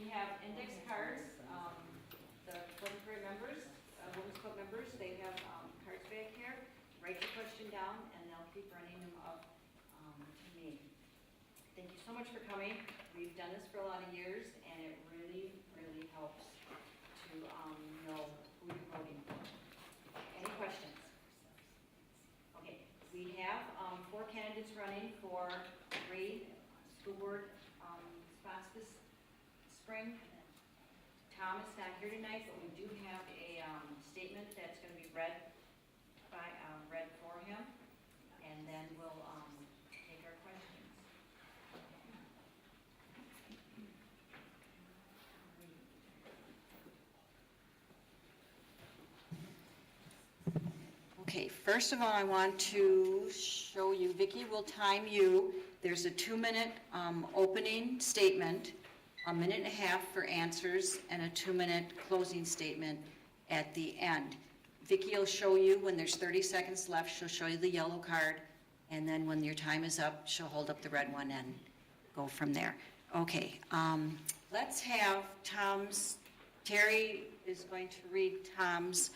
We have index cards. The Pleasant Prairie members, Women's Club members, they have cards back here. Write your question down, and they'll keep running them up to me. Thank you so much for coming. We've done this for a lot of years, and it really, really helps to know who you're voting for. Any questions? Okay, we have 4 candidates running for 3 school board spots this spring. Tom is not here tonight, but we do have a statement that's going to be read for him, and then we'll take our questions. Okay, first of all, I want to show you, Vicki will time you. There's a 2-minute opening statement, a minute and a half for answers, and a 2-minute closing statement at the end. Vicki will show you when there's 30 seconds left, she'll show you the yellow card, and then when your time is up, she'll hold up the red one and go from there. Okay, let's have Terry is going to read Tom's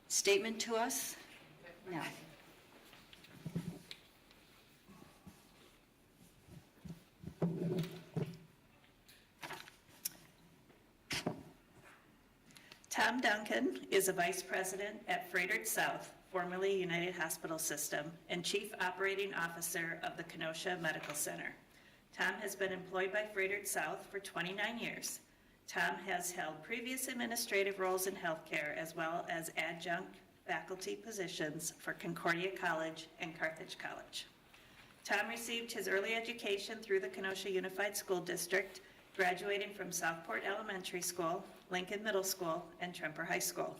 statement to us now. Tom Duncan is a vice president at Frederick South, formerly United Hospital System, and chief operating officer of the Kenosha Medical Center. Tom has been employed by Frederick South for 29 years. Tom has held previous administrative roles in healthcare as well as adjunct faculty positions for Concordia College and Carthage College. Tom received his early education through the Kenosha Unified School District, graduating from Southport Elementary School, Lincoln Middle School, and Tremper High School.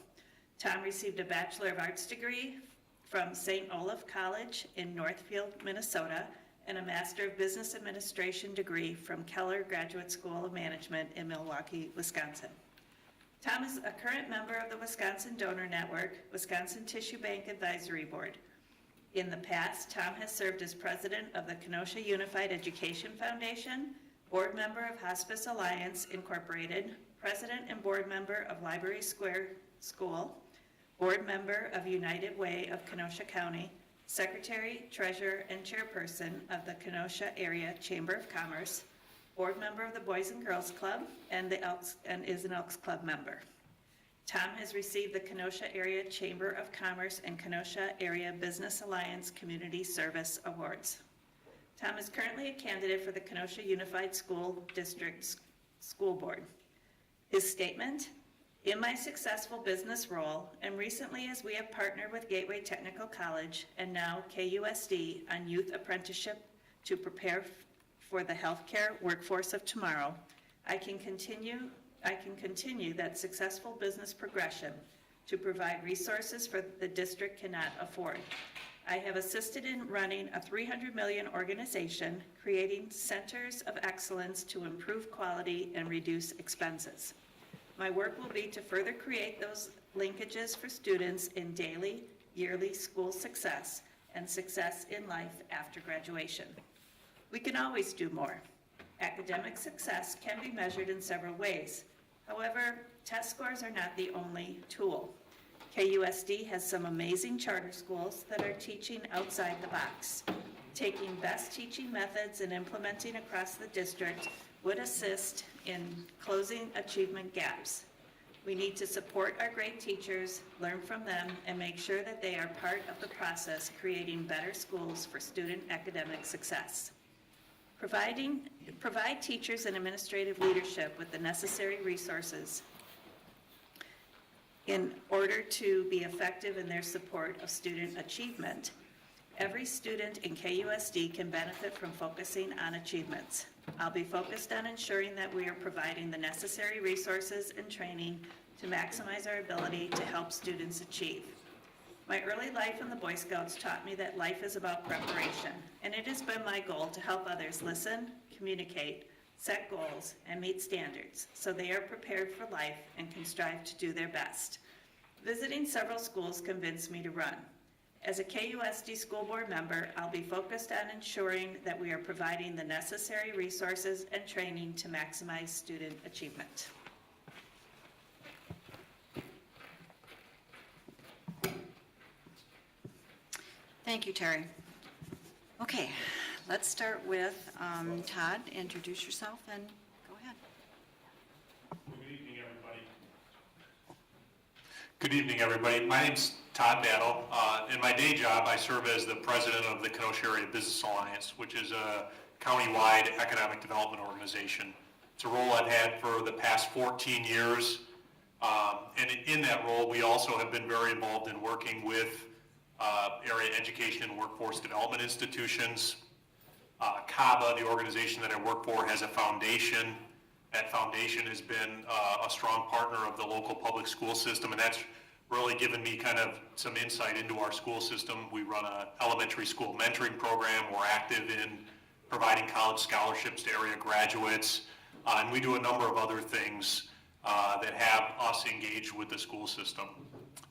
Tom received a Bachelor of Arts degree from St. Olaf College in Northfield, Minnesota, and a Master of Business Administration degree from Keller Graduate School of Management in Milwaukee, Wisconsin. Tom is a current member of the Wisconsin Donor Network, Wisconsin Tissue Bank Advisory Board. In the past, Tom has served as president of the Kenosha Unified Education Foundation, board member of Hospice Alliance Incorporated, president and board member of Library Square School, board member of United Way of Kenosha County, secretary, treasurer, and chairperson of the Kenosha Area Chamber of Commerce, board member of the Boys and Girls Club, and is an Elks Club member. Tom has received the Kenosha Area Chamber of Commerce and Kenosha Area Business Alliance Community Service Awards. Tom is currently a candidate for the Kenosha Unified School District School Board. His statement: in my successful business role, and recently as we have partnered with Gateway Technical College and now KUSD on youth apprenticeship to prepare for the healthcare workforce of tomorrow, I can continue that successful business progression to provide resources for the district cannot afford. I have assisted in running a $300 million organization, creating centers of excellence to improve quality and reduce expenses. My work will be to further create those linkages for students in daily, yearly school success and success in life after graduation. We can always do more. Academic success can be measured in several ways. However, test scores are not the only tool. KUSD has some amazing charter schools that are teaching outside the box. Taking best teaching methods and implementing across the district would assist in closing achievement gaps. We need to support our great teachers, learn from them, and make sure that they are part of the process creating better schools for student academic success. Provide teachers and administrative leadership with the necessary resources in order to be effective in their support of student achievement. Every student in KUSD can benefit from focusing on achievements. I'll be focused on ensuring that we are providing the necessary resources and training to maximize our ability to help students achieve. My early life in the Boy Scouts taught me that life is about preparation, and it has been my goal to help others listen, communicate, set goals, and meet standards so they are prepared for life and can strive to do their best. Visiting several schools convinced me to run. As a KUSD school board member, I'll be focused on ensuring that we are providing the necessary resources and training to maximize student achievement. Thank you, Terry. Okay, let's start with Todd. Introduce yourself and go ahead. Good evening, everybody. Good evening, everybody. My name's Todd Battle. In my day job, I serve as the president of the Kenosha Area Business Alliance, which is a county-wide economic development organization. It's a role I've had for the past 14 years. And in that role, we also have been very involved in working with area education and workforce development institutions. CABA, the organization that I work for, has a foundation. That foundation has been a strong partner of the local public school system, and that's really given me kind of some insight into our school system. We run an elementary school mentoring program. We're active in providing college scholarships to area graduates, and we do a number of other things that have us engaged with the school system.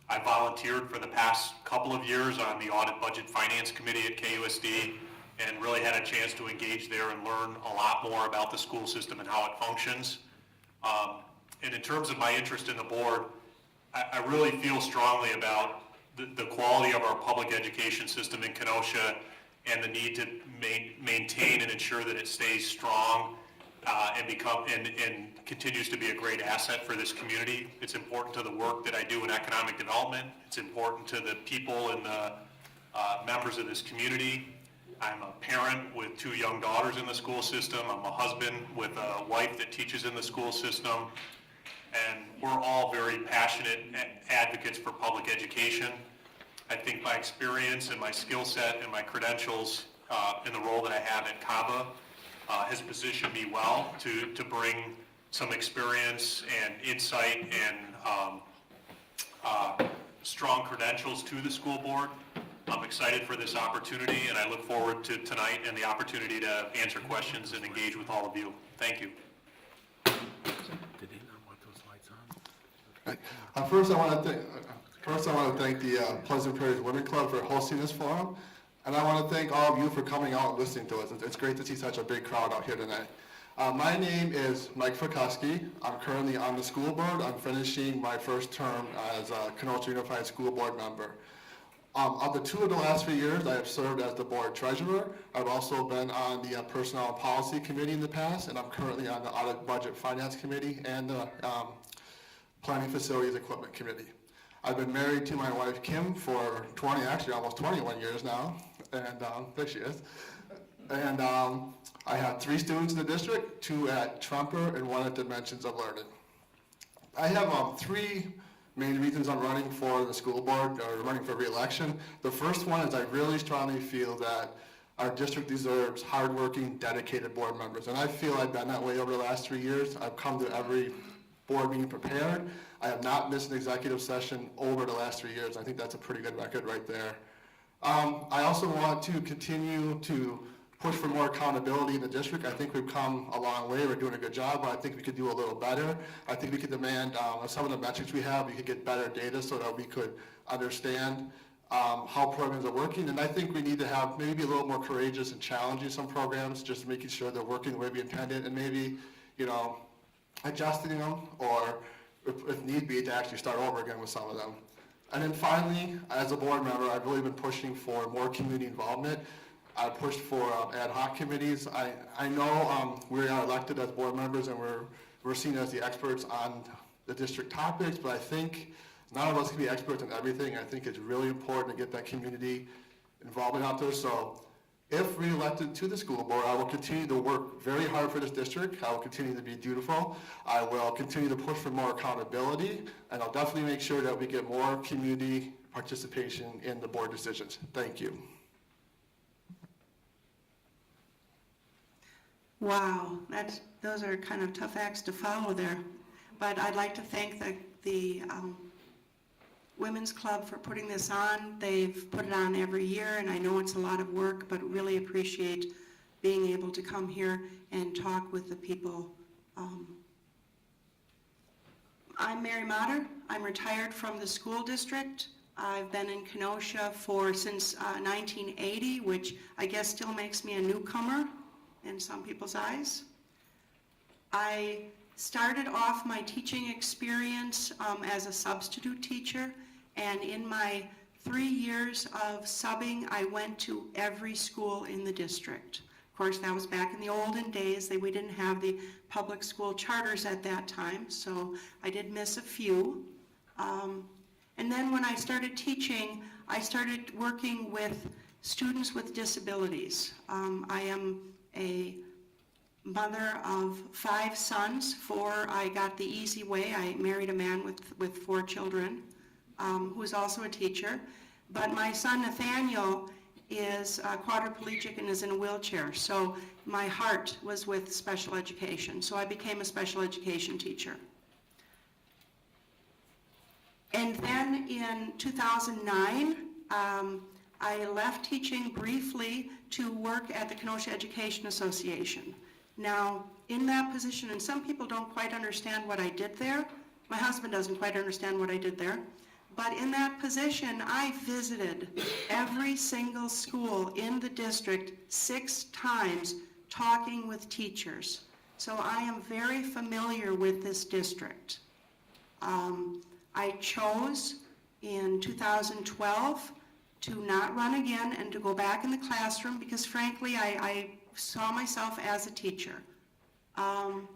I volunteered for the past couple of years on the Audit Budget Finance Committee at KUSD and really had a chance to engage there and learn a lot more about the school system and how it functions. And in terms of my interest in the board, I really feel strongly about the quality of our public education system in Kenosha and the need to maintain and ensure that it stays strong and continues to be a great asset for this community. It's important to the work that I do in economic development. It's important to the people and the members of this community. I'm a parent with 2 young daughters in the school system. I'm a husband with a wife that teaches in the school system. And we're all very passionate advocates for public education. I think my experience and my skill set and my credentials in the role that I have at CABA has positioned me well to bring some experience and insight and strong credentials to the school board. I'm excited for this opportunity, and I look forward to tonight and the opportunity to answer questions and engage with all of you. Thank you. Did they not want those lights on? First, I want to thank the Pleasant Prairie Women Club for hosting this forum, and I want to thank all of you for coming out and listening to us. It's great to see such a big crowd out here tonight. My name is Mike Kusd. I'm currently on the school board. I'm finishing my first term as a Kenosha Unified School Board member. Of the 2 of the last 3 years, I have served as the board treasurer. I've also been on the Personnel and Policy Committee in the past, and I'm currently on the Audit Budget Finance Committee and the Planning Facilities Equipment Committee. I've been married to my wife Kim for almost 21 years now, and there she is. And I have 3 students in the district, 2 at Trumper and 1 at Dimensions of Learning. I have 3 main reasons I'm running for the school board or running for re-election. The first one is I really strongly feel that our district deserves hardworking, dedicated board members. And I feel I've been that way over the last 3 years. I've come to every board meeting prepared. I have not missed an executive session over the last 3 years. I think that's a pretty good record right there. I also want to continue to push for more accountability in the district. I think we've come a long way. We're doing a good job, but I think we could do a little better. I think we could demand some of the metrics we have, we could get better data so that we could understand how programs are working. And I think we need to have maybe a little more courageous and challenging some programs, just making sure they're working the way we intended, and maybe, adjusting them, or if need be, to actually start over again with some of them. And then finally, as a board member, I've really been pushing for more community involvement. I pushed for ad hoc committees. I know we are elected as board members and we're seen as the experts on the district topics, but I think none of us can be experts on everything. I think it's really important to get that community involvement out there. So if re-elected to the school board, I will continue to work very hard for this district. I will continue to be dutiful. I will continue to push for more accountability, and I'll definitely make sure that we get more community participation in the board decisions. Thank you. Wow, those are kind of tough acts to follow there. But I'd like to thank the Women's Club for putting this on. They've put it on every year, and I know it's a lot of work, but really appreciate being able to come here and talk with the people. I'm Mary Motter. I'm retired from the school district. I've been in Kenosha since 1980, which I guess still makes me a newcomer in some people's eyes. I started off my teaching experience as a substitute teacher, and in my 3 years of subbing, I went to every school in the district. Of course, that was back in the olden days. We didn't have the public school charters at that time, so I did miss a few. And then when I started teaching, I started working with students with disabilities. I am a mother of 5 sons. 4, I got the easy way. I married a man with 4 children, who's also a teacher. But my son Nathaniel is quadriplegic and is in a wheelchair. So my heart was with special education. So I became a special education teacher. And then in 2009, I left teaching briefly to work at the Kenosha Education Association. Now, in that position, and some people don't quite understand what I did there, my husband doesn't quite understand what I did there, but in that position, I visited every single school in the district 6 times talking with teachers. So I am very familiar with this district. I chose in 2012 to not run again and to go back in the classroom because frankly I saw myself as a teacher. I'm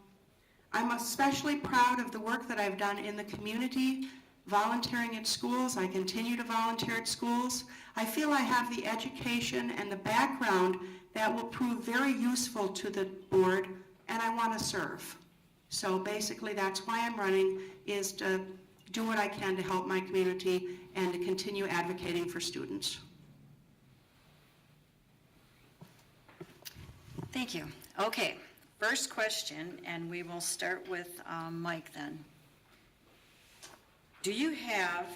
especially proud of the work that I've done in the community, volunteering at schools. I continue to volunteer at schools. I feel I have the education and the background that will prove very useful to the board, and I want to serve. So basically that's why I'm running, is to do what I can to help my community and to continue advocating for students. Thank you. Okay, first question, and we will start with Mike then. Do you have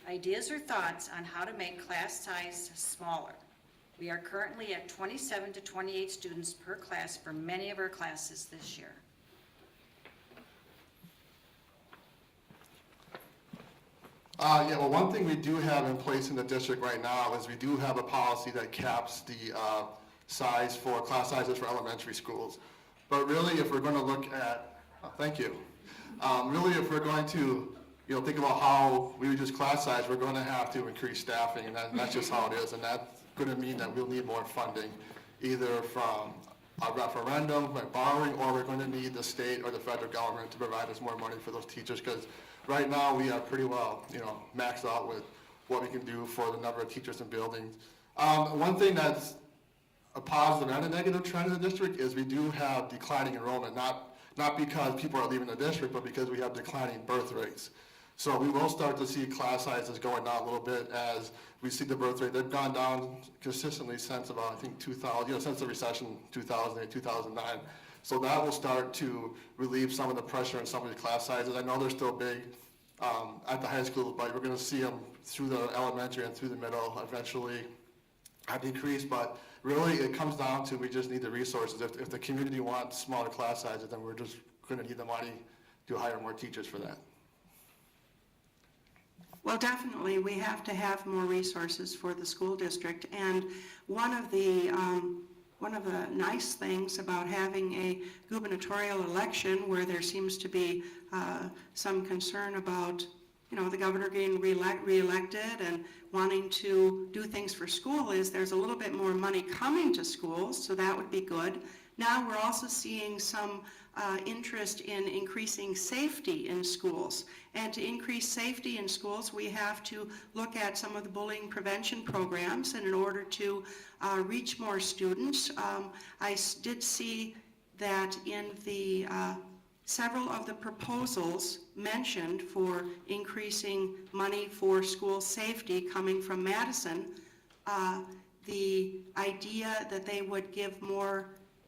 ideas or thoughts on how to make class size smaller? We are currently at 27 to 28 students per class for many of our classes this year. Yeah, well, one thing we do have in place in the district right now is we do have a policy that caps the size for class sizes for elementary schools. But really, if we're going to look at, thank you. Really, if we're going to, think about how we reduce class size, we're going to have to increase staffing, and that's just how it is. And that's going to mean that we'll need more funding, either from a referendum, by borrowing, or we're going to need the state or the federal government to provide us more money for those teachers, because right now we are pretty well, maxed out with what we can do for the number of teachers and buildings. One thing that's a positive and a negative trend in the district is we do have declining enrollment, not because people are leaving the district, but because we have declining birth rates. So we will start to see class sizes going down a little bit as we see the birth rate. They've gone down consistently since about, I think, 2000, since the recession, 2008, 2009. So that will start to relieve some of the pressure on some of the class sizes. I know they're still big at the high school, but we're going to see them through the elementary and through the middle eventually decrease. But really, it comes down to we just need the resources. If the community wants smaller class sizes, then we're just going to need the money to hire more teachers for that. Well, definitely, we have to have more resources for the school district, and one of the nice things about having a gubernatorial election where there seems to be some concern about, the governor getting reelected and wanting to do things for school is there's a little bit more money coming to schools, so that would be good. Now we're also seeing some interest in increasing safety in schools. And to increase safety in schools, we have to look at some of the bullying prevention programs, and in order to reach more students, I did see that in the several of the proposals mentioned for increasing money for school safety coming from Madison, the idea that they would give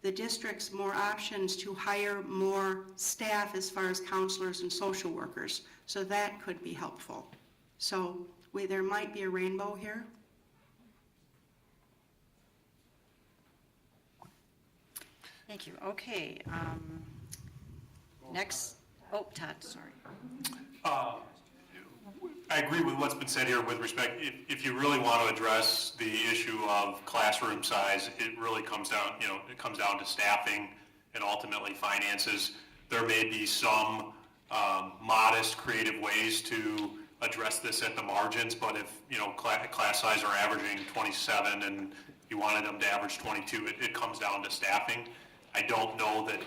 the districts more options to hire more staff as far as counselors and social workers. So that could be helpful. So there might be a rainbow here. Thank you. Okay. Next. Oh, Todd, sorry. I agree with what's been said here with respect, if you really want to address the issue of classroom size, it really comes down, it comes down to staffing and ultimately finances. There may be some modest, creative ways to address this at the margins, but if, class size are averaging 27 and you wanted them to average 22, it comes down to staffing. I don't know that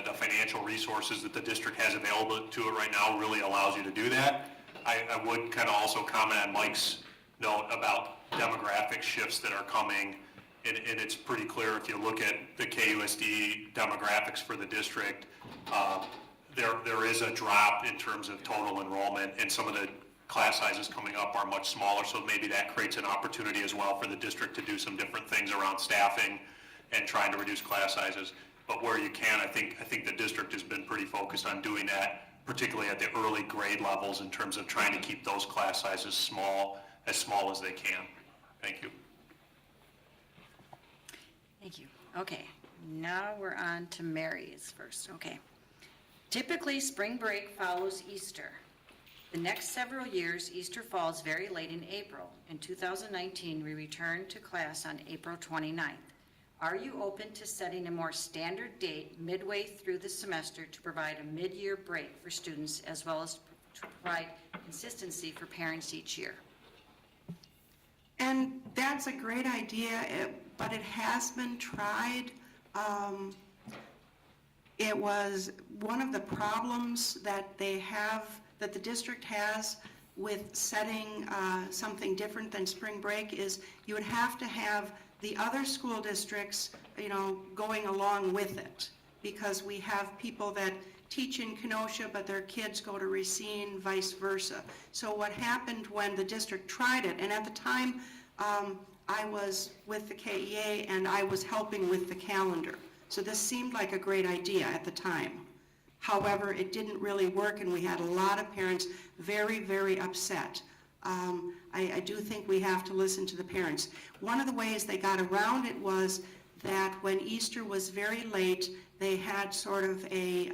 the financial resources that the district has available to it right now really allows you to do that. I would kind of also comment on Mike's note about demographic shifts that are coming, and it's pretty clear if you look at the KUSD demographics for the district, there is a drop in terms of total enrollment, and some of the class sizes coming up are much smaller, so maybe that creates an opportunity as well for the district to do some different things around staffing and trying to reduce class sizes. But where you can, I think the district has been pretty focused on doing that, particularly at the early grade levels in terms of trying to keep those class sizes small as they can. Thank you. Thank you. Okay, now we're on to Mary's first. Okay. Typically, spring break follows Easter. The next several years, Easter falls very late in April. In 2019, we returned to class on April 29th. Are you open to setting a more standard date midway through the semester to provide a mid-year break for students as well as to provide consistency for parents each year? And that's a great idea, but it has been tried. It was one of the problems that that the district has with setting something different than spring break is you would have to have the other school districts, going along with it, because we have people that teach in Kenosha, but their kids go to Racine, vice versa. So what happened when the district tried it, and at the time, I was with the KEA and I was helping with the calendar. So this seemed like a great idea at the time. However, it didn't really work, and we had a lot of parents very, very upset. I do think we have to listen to the parents. One of the ways they got around it was that when Easter was very late, they had sort of a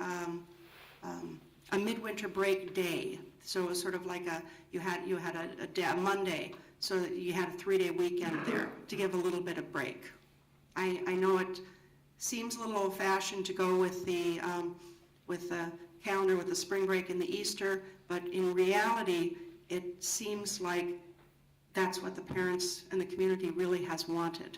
midwinter break day. So it was sort of like you had a Monday, so that you had a 3-day weekend there to give a little bit of break. I know it seems a little old-fashioned to go with the calendar with the spring break and the Easter, but in reality, it seems like that's what the parents and the community really has wanted.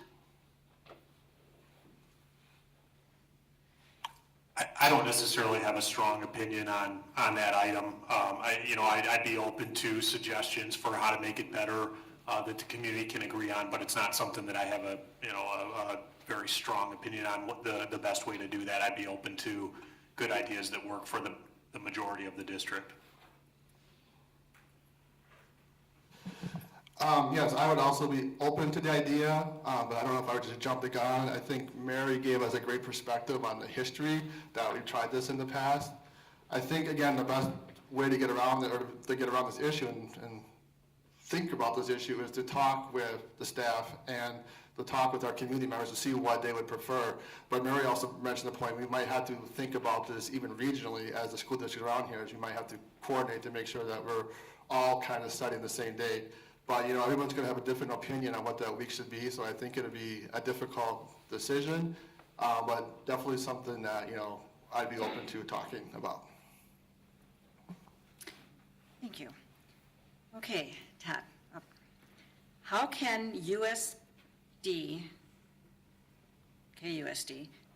I don't necessarily have a strong opinion on that item. I'd be open to suggestions for how to make it better that the community can agree on, but it's not something that I have a very strong opinion on what the best way to do that. I'd be open to good ideas that work for the majority of the district. Yes, I would also be open to the idea, but I don't know if I would just jump the gun. I think Mary gave us a great perspective on the history that we've tried this in the past. I think, again, the best way to get around it, or to get around this issue and think about this issue, is to talk with the staff and to talk with our community members to see what they would prefer. But Mary also mentioned the point, we might have to think about this even regionally as the school district around here, as you might have to coordinate to make sure that we're all kind of setting the same date. But, everyone's going to have a different opinion on what that week should be, so I think it'll be a difficult decision, but definitely something that, I'd be open to talking about. Thank you. Okay, Todd. How can KUSD,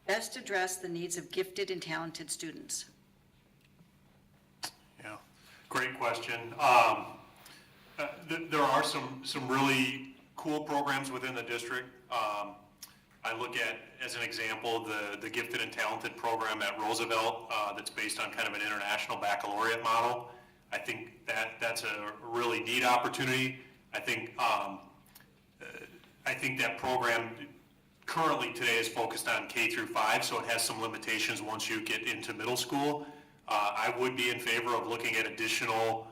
best address the needs of gifted and talented students? Yeah, great question. There are some really cool programs within the district. I look at, as an example, the Gifted and Talented program at Roosevelt that's based on kind of an international baccalaureate model. I think that's a really neat opportunity. I think that program currently today is focused on K through 5, so it has some limitations once you get into middle school. I would be in favor of looking at additional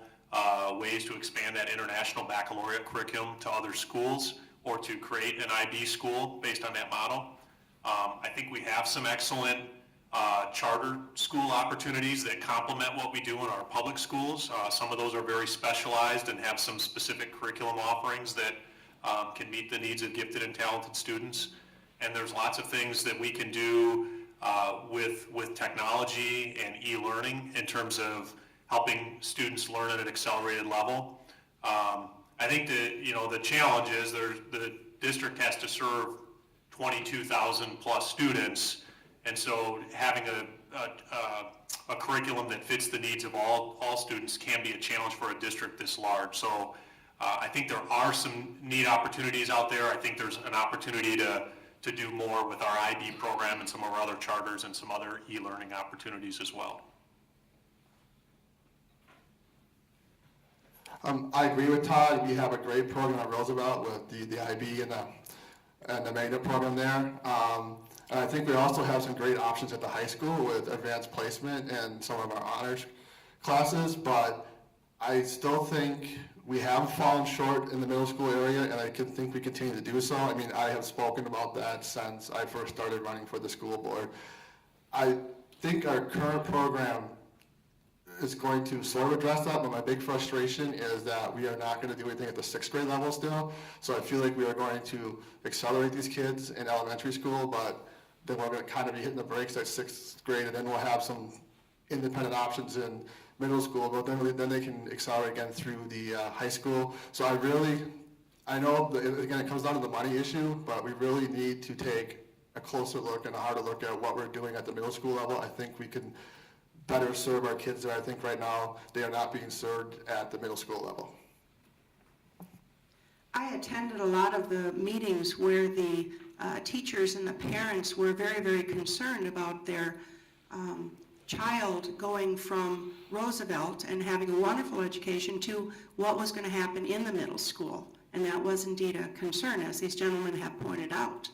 ways to expand that international baccalaureate curriculum to other schools, or to create an IB school based on that model. I think we have some excellent charter school opportunities that complement what we do in our public schools. Some of those are very specialized and have some specific curriculum offerings that can meet the needs of gifted and talented students. And there's lots of things that we can do with technology and e-learning in terms of helping students learn at an accelerated level. I think the challenge is the district has to serve 22,000 plus students, and so having a curriculum that fits the needs of all students can be a challenge for a district this large. So I think there are some neat opportunities out there. I think there's an opportunity to do more with our IB program and some of our other charters and some other e-learning opportunities as well. I agree with Todd. We have a great program at Roosevelt with the IB and the magnet program there. And I think we also have some great options at the high school with advanced placement and some of our honors classes, but I still think we have fallen short in the middle school area, and I think we continue to do so. I mean, I have spoken about that since I first started running for the school board. I think our current program is going to sort of address that, but my big frustration is that we are not going to do anything at the 6th grade level still. So I feel like we are going to accelerate these kids in elementary school, but then we're going to kind of be hitting the brakes at 6th grade, and then we'll have some independent options in middle school, but then they can accelerate again through the high school. So I know, again, it comes down to the money issue, but we really need to take a closer look and a harder look at what we're doing at the middle school level. I think we can better serve our kids there. I think right now they are not being served at the middle school level. I attended a lot of the meetings where the teachers and the parents were very, very concerned about their child going from Roosevelt and having a wonderful education to what was going to happen in the middle school. And that was indeed a concern, as these gentlemen have pointed out.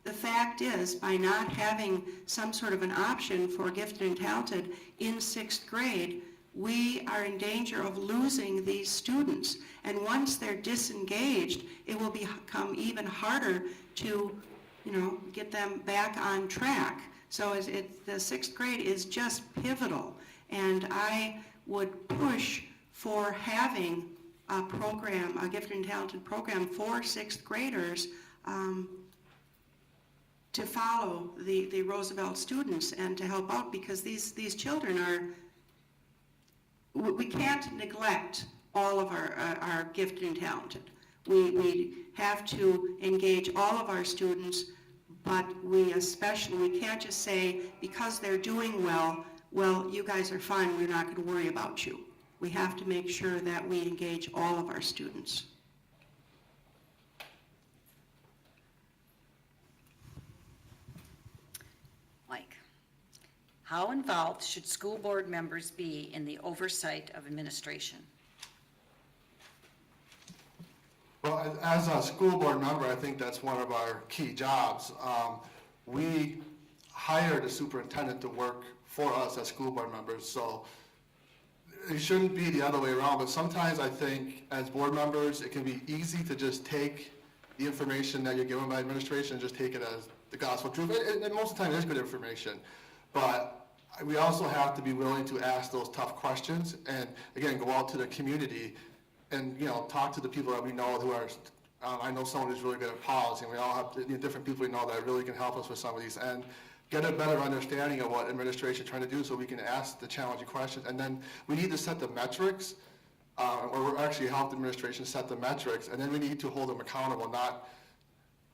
The fact is, by not having some sort of an option for gifted and talented in 6th grade, we are in danger of losing these students. And once they're disengaged, it will become even harder to, get them back on track. So the 6th grade is just pivotal. And I would push for having a program, a gifted and talented program for 6th graders to follow the Roosevelt students and to help out, because these children we can't neglect all of our gifted and talented. We have to engage all of our students, but we can't just say, because they're doing well, you guys are fine, we're not going to worry about you. We have to make sure that we engage all of our students. Mike, how involved should school board members be in the oversight of administration? Well, as a school board member, I think that's one of our key jobs. We hired a superintendent to work for us as school board members, so it shouldn't be the other way around, but sometimes I think as board members, it can be easy to just take the information that you're given by administration and just take it as the gospel truth, and most of the time it is good information, but we also have to be willing to ask those tough questions and, again, go out to the community and, talk to the people that we know who are, I know someone who's really good at policy, and we all have different people we know that really can help us with some of these, and get a better understanding of what administration is trying to do so we can ask the challenging questions. And then we need to set the metrics, or we're actually help the administration set the metrics, and then we need to hold them accountable,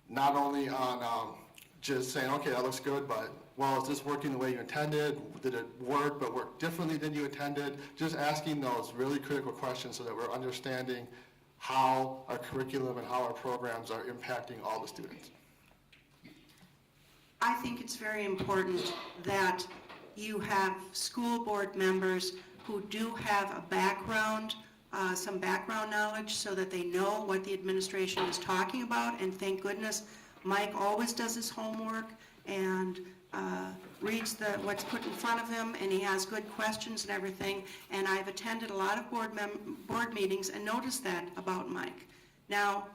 not only on just saying, okay, that looks good, but, well, is this working the way you intended? Did it work, but work differently than you intended? Just asking those really critical questions so that we're understanding how our curriculum and how our programs are impacting all the students. I think it's very important that you have school board members who do have a background, some background knowledge, so that they know what the administration is talking about. And thank goodness Mike always does his homework and reads what's put in front of him, and he has good questions and everything. And I've attended a lot of board meetings and noticed that about Mike. Now,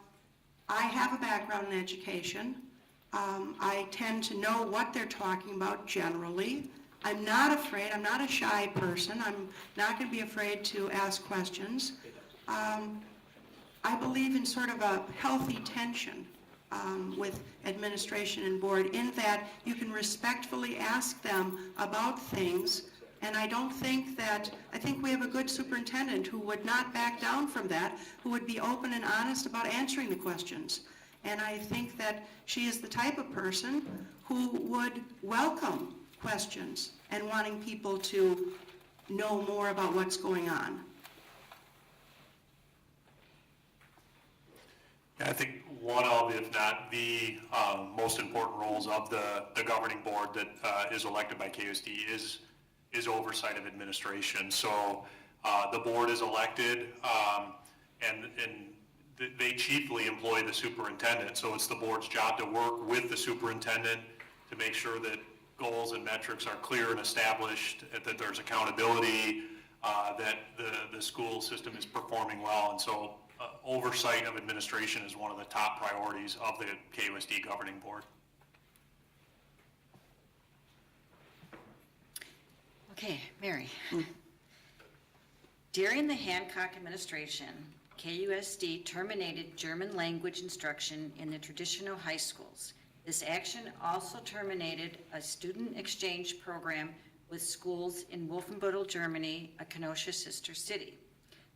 I have a background in education. I tend to know what they're talking about generally. I'm not afraid, I'm not a shy person, I'm not going to be afraid to ask questions. I believe in sort of a healthy tension with administration and board, in that you can respectfully ask them about things, and I think we have a good superintendent who would not back down from that, who would be open and honest about answering the questions. And I think that she is the type of person who would welcome questions and wanting people to know more about what's going on. I think one of, if not the most important roles of the governing board that is elected by KUSD is oversight of administration. So the board is elected, and they chiefly employ the superintendent. So it's the board's job to work with the superintendent to make sure that goals and metrics are clear and established, that there's accountability, that the school system is performing well. And so oversight of administration is one of the top priorities of the KUSD governing board. Okay, Mary. During the Hancock administration, KUSD terminated German language instruction in the traditional high schools. This action also terminated a student exchange program with schools in Wolfenbüttel, Germany, a Kenosha sister city.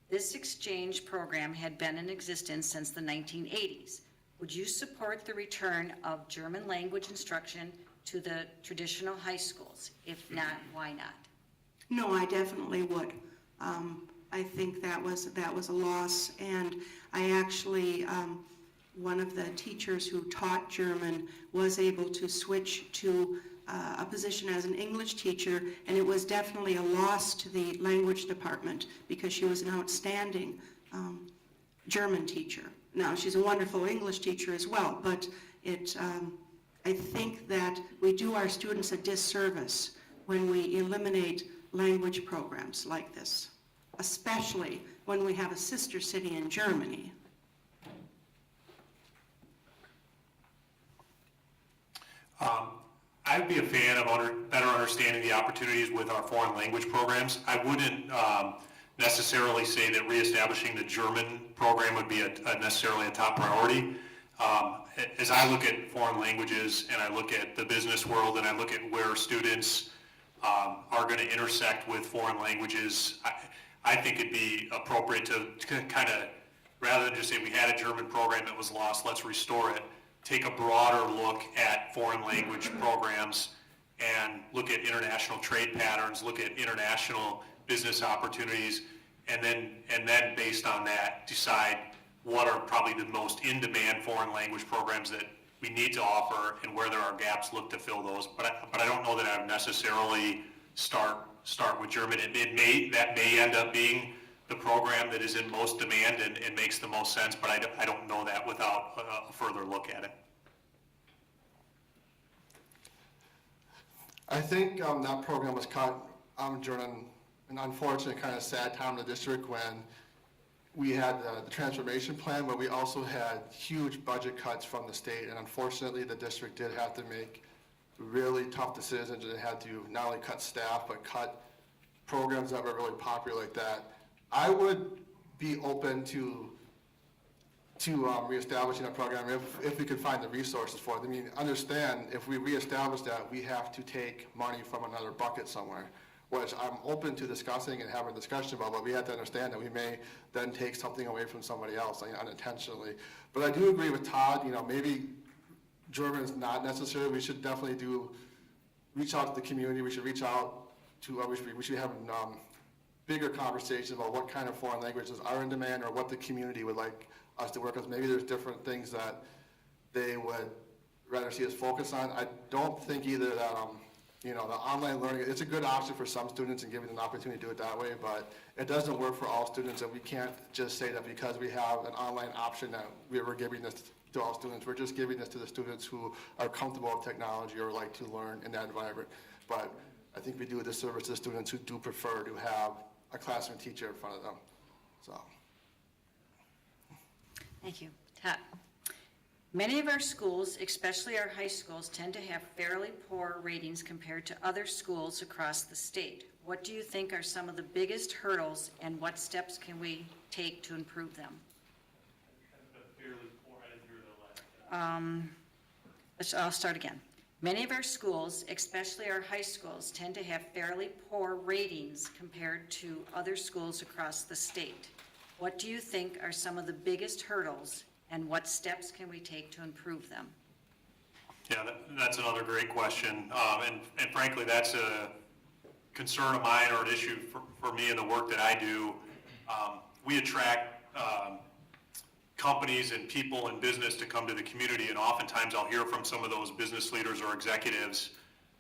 This exchange program had been in existence since the 1980s. Would you support the return of German language instruction to the traditional high schools? If not, why not? No, I definitely would. I think that was a loss, and I actually, one of the teachers who taught German was able to switch to a position as an English teacher, and it was definitely a loss to the language department because she was an outstanding German teacher. Now, she's a wonderful English teacher as well, but I think that we do our students a disservice when we eliminate language programs like this, especially when we have a sister city in Germany. I'd be a fan of better understanding the opportunities with our foreign language programs. I wouldn't necessarily say that reestablishing the German program would be necessarily a top priority. As I look at foreign languages and I look at the business world and I look at where students are going to intersect with foreign languages, I think it'd be appropriate to kind of, rather than just say we had a German program that was lost, let's restore it, take a broader look at foreign language programs and look at international trade patterns, look at international business opportunities, and then based on that, decide what are probably the most in-demand foreign language programs that we need to offer and where there are gaps, look to fill those. But I don't know that I would necessarily start with German. That may end up being the program that is in most demand and makes the most sense, but I don't know that without a further look at it. I think that program was cut during an unfortunate kind of sad time in the district when we had the transformation plan, but we also had huge budget cuts from the state, and unfortunately the district did have to make really tough decisions, and it had to not only cut staff but cut programs that were really popular like that. I would be open to reestablishing a program if we could find the resources for it. I mean, understand, if we reestablish that, we have to take money from another bucket somewhere, which I'm open to discussing and having a discussion about, but we have to understand that we may then take something away from somebody else, like, unintentionally. But I do agree with Todd, maybe German is not necessary. We should definitely reach out to the community. We should reach out to, we should have bigger conversations about what kind of foreign languages are in demand or what the community would like us to work with. Maybe there's different things that they would rather see us focus on. I don't think either that, the online learning, it's a good option for some students and giving them an opportunity to do it that way, but it doesn't work for all students, and we can't just say that because we have an online option that we're giving this to all students. We're just giving this to the students who are comfortable with technology or like to learn in that environment. But I think we do a disservice to the students who do prefer to have a classroom teacher in front of them. So. Thank you. Todd? Many of our schools, especially our high schools, tend to have fairly poor ratings compared to other schools across the state. What do you think are some of the biggest hurdles, and what steps can we take to improve them? I'll start again. Many of our schools, especially our high schools, tend to have fairly poor ratings compared to other schools across the state. What do you think are some of the biggest hurdles, and what steps can we take to improve them? Yeah, that's another great question. And frankly, that's a concern of mine or an issue for me in the work that I do. We attract companies and people and business to come to the community, and oftentimes I'll hear from some of those business leaders or executives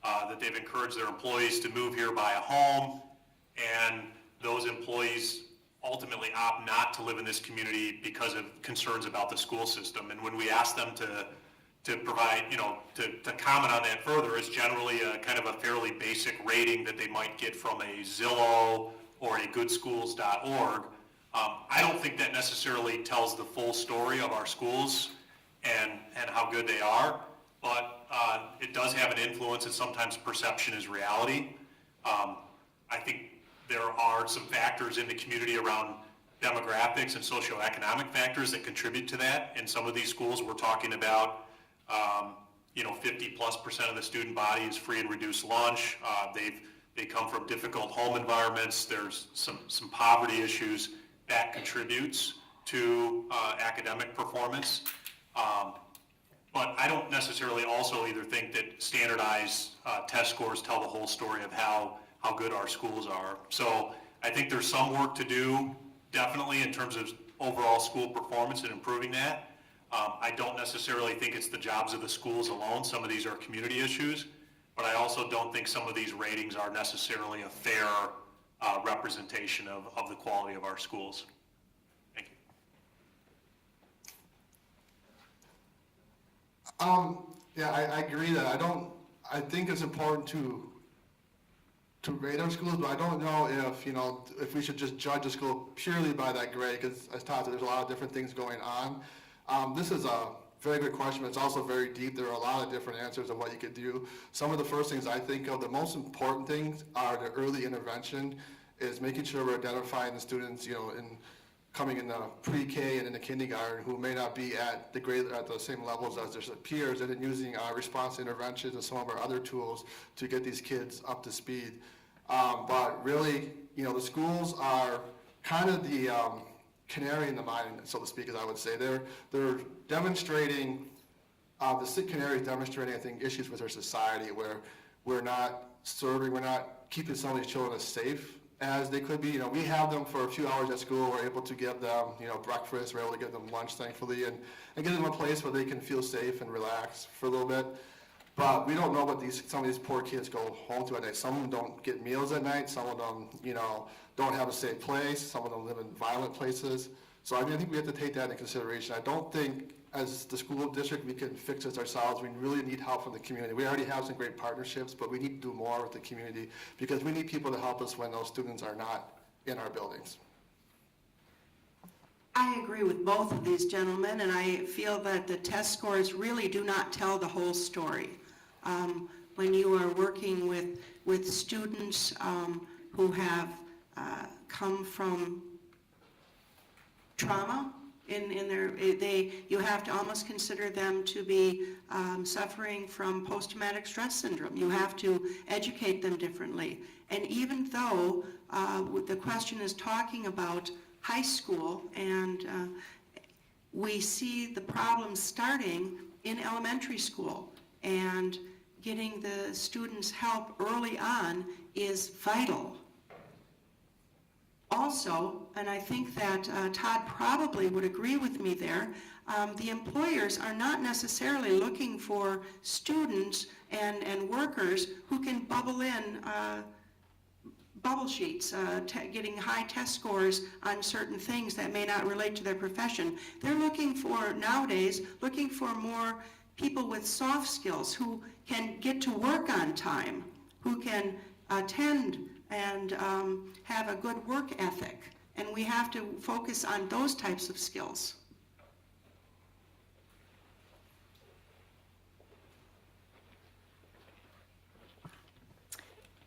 that they've encouraged their employees to move here, buy a home, and those employees ultimately opt not to live in this community because of concerns about the school system. And when we ask them to provide, to comment on that further, is generally a kind of a fairly basic rating that they might get from a Zillow or a goodschools.org. I don't think that necessarily tells the full story of our schools and how good they are, but it does have an influence, and sometimes perception is reality. I think there are some factors in the community around demographics and socioeconomic factors that contribute to that. In some of these schools, we're talking about 50+% of the student body is free and reduced lunch. They come from difficult home environments. There's some poverty issues that contributes to academic performance. But I don't necessarily also either think that standardized test scores tell the whole story of how good our schools are. So I think there's some work to do, definitely, in terms of overall school performance and improving that. I don't necessarily think it's the jobs of the schools alone. Some of these are community issues, but I also don't think some of these ratings are necessarily a fair representation of the quality of our schools. Thank you. Yeah, I agree that I think it's important to rate our schools, but I don't know if we should just judge a school purely by that grade, because as Todd said, there's a lot of different things going on. This is a very good question, but it's also very deep. There are a lot of different answers of what you could do. Some of the first things I think of, the most important things are the early intervention, is making sure we're identifying the students, coming in the pre-K and in the kindergarten who may not be at the same levels as their peers, and then using response interventions and some of our other tools to get these kids up to speed. But really, the schools are kind of the canary in the mine, so to speak, as I would say. They're demonstrating, the sick canary is demonstrating, I think, issues with our society where we're not keeping some of these children as safe as they could be. We have them for a few hours at school. We're able to give them, breakfast. We're able to give them lunch, thankfully, and get them a place where they can feel safe and relax for a little bit. But we don't know what some of these poor kids go home to at night. Some of them don't get meals at night. Some of them, don't have a safe place. Some of them live in violent places. So I think we have to take that into consideration. I don't think, as the school district, we can fix this ourselves. We really need help from the community. We already have some great partnerships, but we need to do more with the community, because we need people to help us when those students are not in our buildings. I agree with both of these gentlemen, and I feel that the test scores really do not tell the whole story. When you are working with students who have come from trauma, you have to almost consider them to be suffering from post-traumatic stress syndrome. You have to educate them differently. And even though the question is talking about high school, and we see the problems starting in elementary school, and getting the students help early on is vital. Also, and I think that Todd probably would agree with me there, the employers are not necessarily looking for students and workers who can bubble in bubble sheets, getting high test scores on certain things that may not relate to their profession. They're looking for, nowadays, more people with soft skills who can get to work on time, who can attend and have a good work ethic. And we have to focus on those types of skills.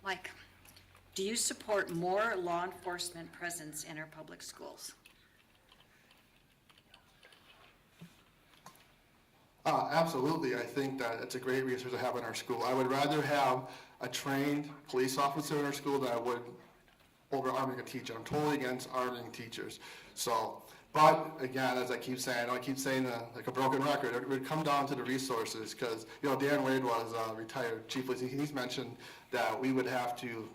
Mike, do you support more law enforcement presence in our public schools? Absolutely. I think that it's a great resource to have in our school. I would rather have a trained police officer in our school than I would over arming a teacher. I'm totally against arming teachers. So, but again, as I keep saying, I know I keep saying like a broken record, it would come down to the resources because, Dan Wade was retired chief police. He's mentioned that we would have to,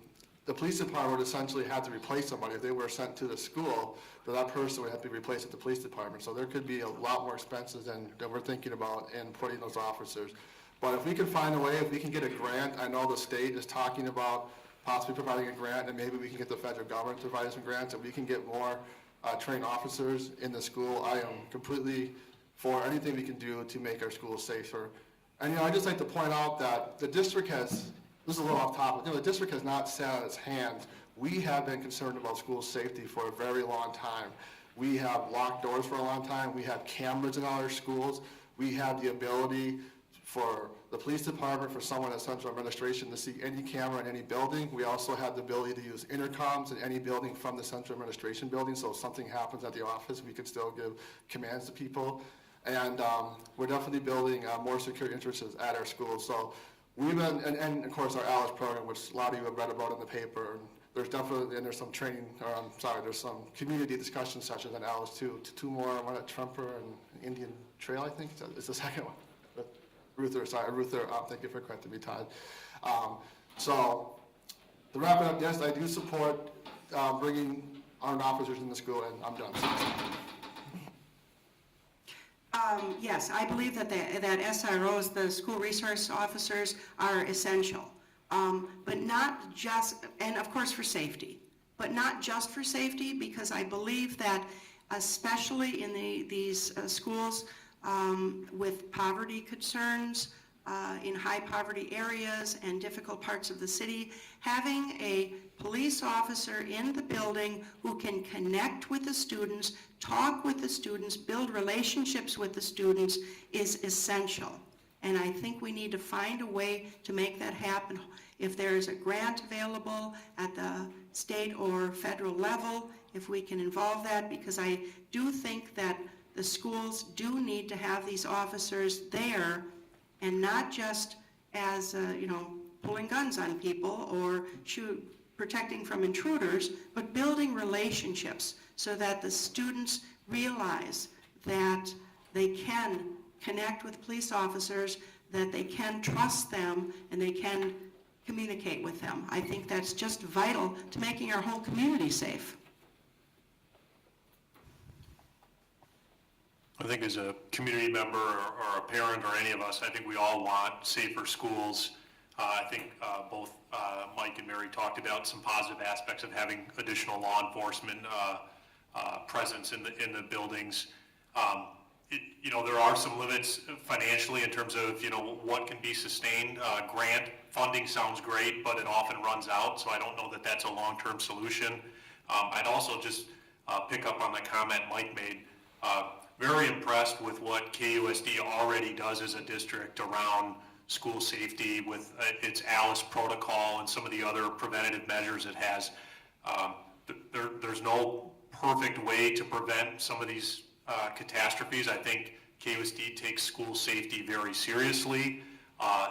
the police department would essentially have to replace somebody. If they were sent to the school, that person would have to be replaced at the police department. So there could be a lot more expenses than we're thinking about in putting those officers. But if we can find a way, if we can get a grant, I know the state is talking about possibly providing a grant, and maybe we can get the federal government to provide some grants, and we can get more trained officers in the school. I am completely for anything we can do to make our schools safer. And I'd just like to point out that the district has, this is a little off topic, the district has not sat on its hands. We have been concerned about school safety for a very long time. We have locked doors for a long time. We have cameras in all our schools. We have the ability for the police department, for someone at central administration to see any camera in any building. We also have the ability to use intercoms in any building from the central administration building, so if something happens at the office, we can still give commands to people. And we're definitely building more security interests at our schools. So we've been, and of course our ALICE program, which a lot of you have read about in the paper. And there's definitely, and there's some training, there's some community discussion sessions at ALICE too. Two more, one at Trumper and Indian Trail, I think, is the second one. Ruther, thank you for correcting me, Todd. So, to wrap it up, yes, I do support bringing armed officers in the school, and I'm done. Yes, I believe that that SROs, the school resource officers, are essential, but not just, and of course for safety, but not just for safety, because I believe that especially in these schools with poverty concerns, in high poverty areas and difficult parts of the city, having a police officer in the building who can connect with the students, talk with the students, build relationships with the students is essential. And I think we need to find a way to make that happen. If there is a grant available at the state or federal level, if we can involve that, because I do think that the schools do need to have these officers there, and not just as, pulling guns on people or protecting from intruders, but building relationships so that the students realize that they can connect with police officers, that they can trust them, and they can communicate with them. I think that's just vital to making our whole community safe. I think as a community member or a parent or any of us, I think we all want safer schools. I think both Mike and Mary talked about some positive aspects of having additional law enforcement presence in the buildings. There are some limits financially in terms of, what can be sustained. Grant funding sounds great, but it often runs out, so I don't know that that's a long-term solution. I'd also just pick up on the comment Mike made. Very impressed with what KUSD already does as a district around school safety with its ALICE protocol and some of the other preventative measures it has. There's no perfect way to prevent some of these catastrophes. I think KUSD takes school safety very seriously.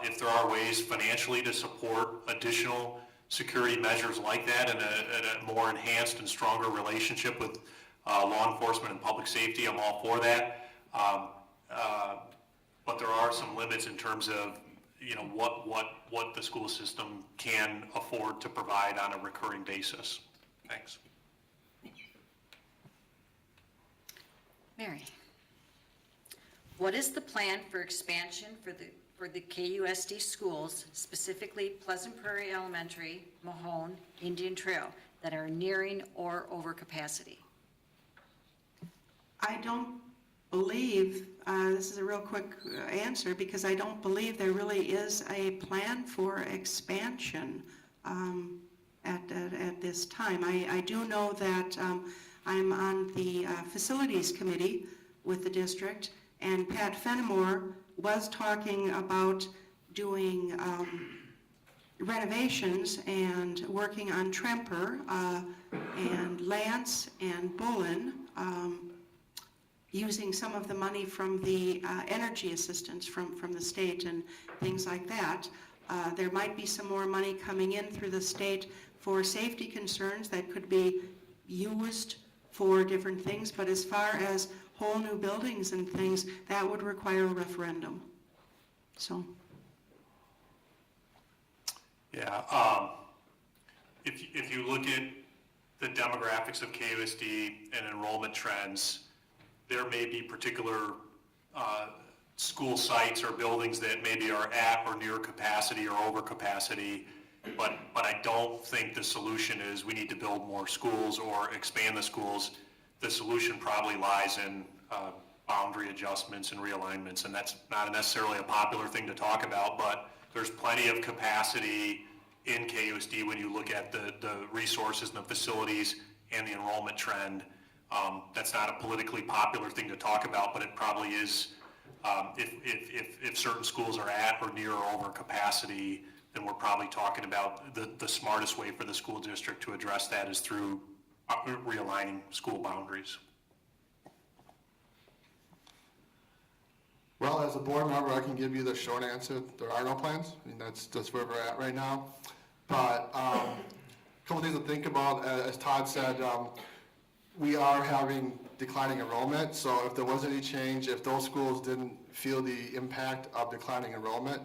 If there are ways financially to support additional security measures like that and a more enhanced and stronger relationship with law enforcement and public safety, I'm all for that. But there are some limits in terms of, what the school system can afford to provide on a recurring basis. Thanks. Mary, what is the plan for expansion for the KUSD schools, specifically Pleasant Prairie Elementary, Mahone, Indian Trail, that are nearing or over capacity? I don't believe, this is a real quick answer, because I don't believe there really is a plan for expansion at this time. I do know that I'm on the facilities committee with the district, and Pat Fenimore was talking about doing renovations and working on Tremper and Lance and Bullen, using some of the money from the energy assistance from the state and things like that. There might be some more money coming in through the state for safety concerns that could be used for different things, but as far as whole new buildings and things, that would require a referendum. So. Yeah, if you look at the demographics of KUSD and enrollment trends, there may be particular school sites or buildings that maybe are at or near capacity or over capacity, but I don't think the solution is we need to build more schools or expand the schools. The solution probably lies in boundary adjustments and realignments, and that's not necessarily a popular thing to talk about, but there's plenty of capacity in KUSD when you look at the resources and the facilities and the enrollment trend. That's not a politically popular thing to talk about, but it probably is. If certain schools are at or near or over capacity, then we're probably talking about the smartest way for the school district to address that is through realigning school boundaries. Well, as a board member, I can give you the short answer. There are no plans. I mean, that's just where we're at right now. But a couple things to think about. As Todd said, we are having declining enrollment. So if there was any change, if those schools didn't feel the impact of declining enrollment,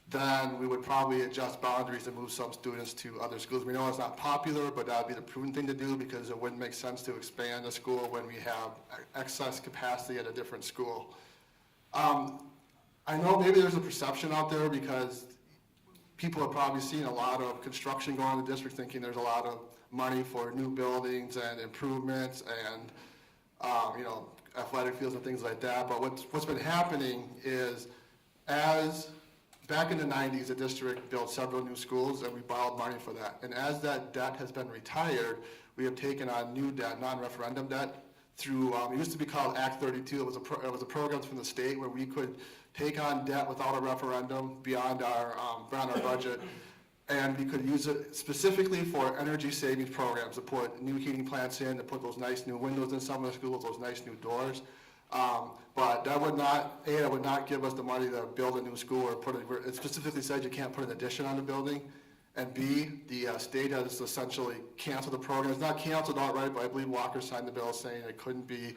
then we would probably adjust boundaries and move some students to other schools. We know it's not popular, but that would be the prudent thing to do because it wouldn't make sense to expand a school when we have excess capacity at a different school. I know maybe there's a perception out there because people have probably seen a lot of construction going on in the district thinking there's a lot of money for new buildings and improvements and, athletic fields and things like that. But what's been happening is back in the 90s, the district built several new schools and we borrowed money for that. And as that debt has been retired, we have taken on new debt, non-referendum debt, through, it used to be called Act 32. It was a program from the state where we could take on debt without a referendum beyond our budget, and we could use it specifically for energy savings programs to put new heating plants in, to put those nice new windows in some of the schools, those nice new doors. But that would not give us the money to build a new school or it specifically says you can't put an addition on the building. And B, the state has essentially canceled the program. It's not canceled outright, but I believe Walker signed the bill saying it couldn't be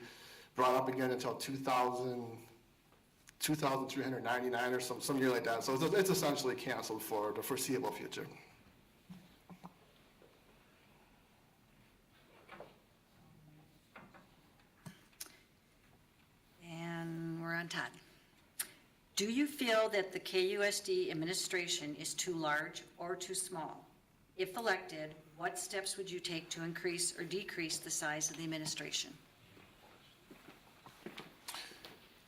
brought up again until 2,399 or some year like that. So it's essentially canceled for the foreseeable future. And we're on Todd. Do you feel that the KUSD administration is too large or too small? If elected, what steps would you take to increase or decrease the size of the administration?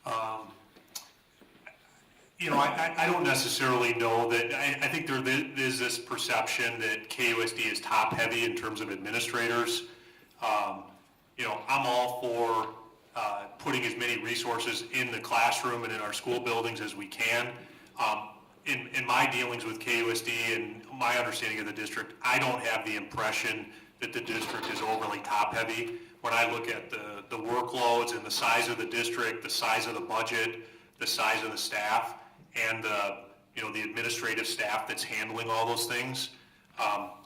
I don't necessarily know that. I think there is this perception that KUSD is top-heavy in terms of administrators. I'm all for putting as many resources in the classroom and in our school buildings as we can. In my dealings with KUSD and my understanding of the district, I don't have the impression that the district is overly top-heavy. When I look at the workloads and the size of the district, the size of the budget, the size of the staff, and the administrative staff that's handling all those things,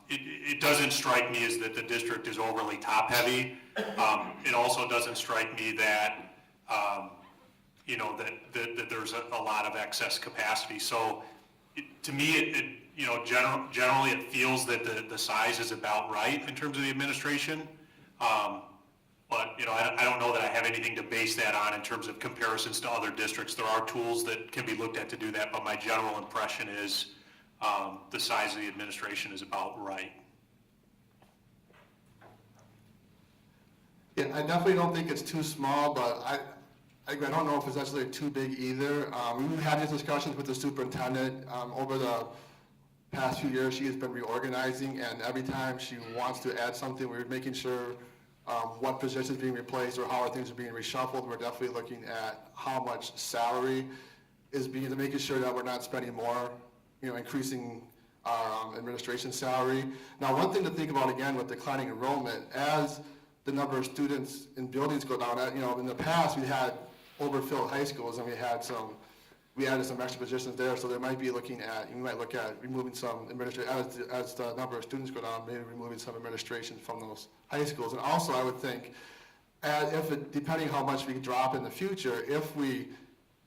it doesn't strike me as that the district is overly top-heavy. It also doesn't strike me that that there's a lot of excess capacity. So to me, generally it feels that the size is about right in terms of the administration. But I don't know that I have anything to base that on in terms of comparisons to other districts. There are tools that can be looked at to do that, but my general impression is the size of the administration is about right. Yeah, I definitely don't think it's too small, but I don't know if it's actually too big either. We've had these discussions with the superintendent over the past few years. She has been reorganizing, and every time she wants to add something, we're making sure what positions being replaced or how things are being reshuffled. We're definitely looking at how much salary is making sure that we're not spending more, increasing our administration salary. Now, one thing to think about again with declining enrollment, as the number of students in buildings go down, in the past we had overfilled high schools and we added some extra positions there, so we might look at removing some administration, as the number of students go down, maybe removing some administration from those high schools. And also I would think, depending how much we drop in the future, if we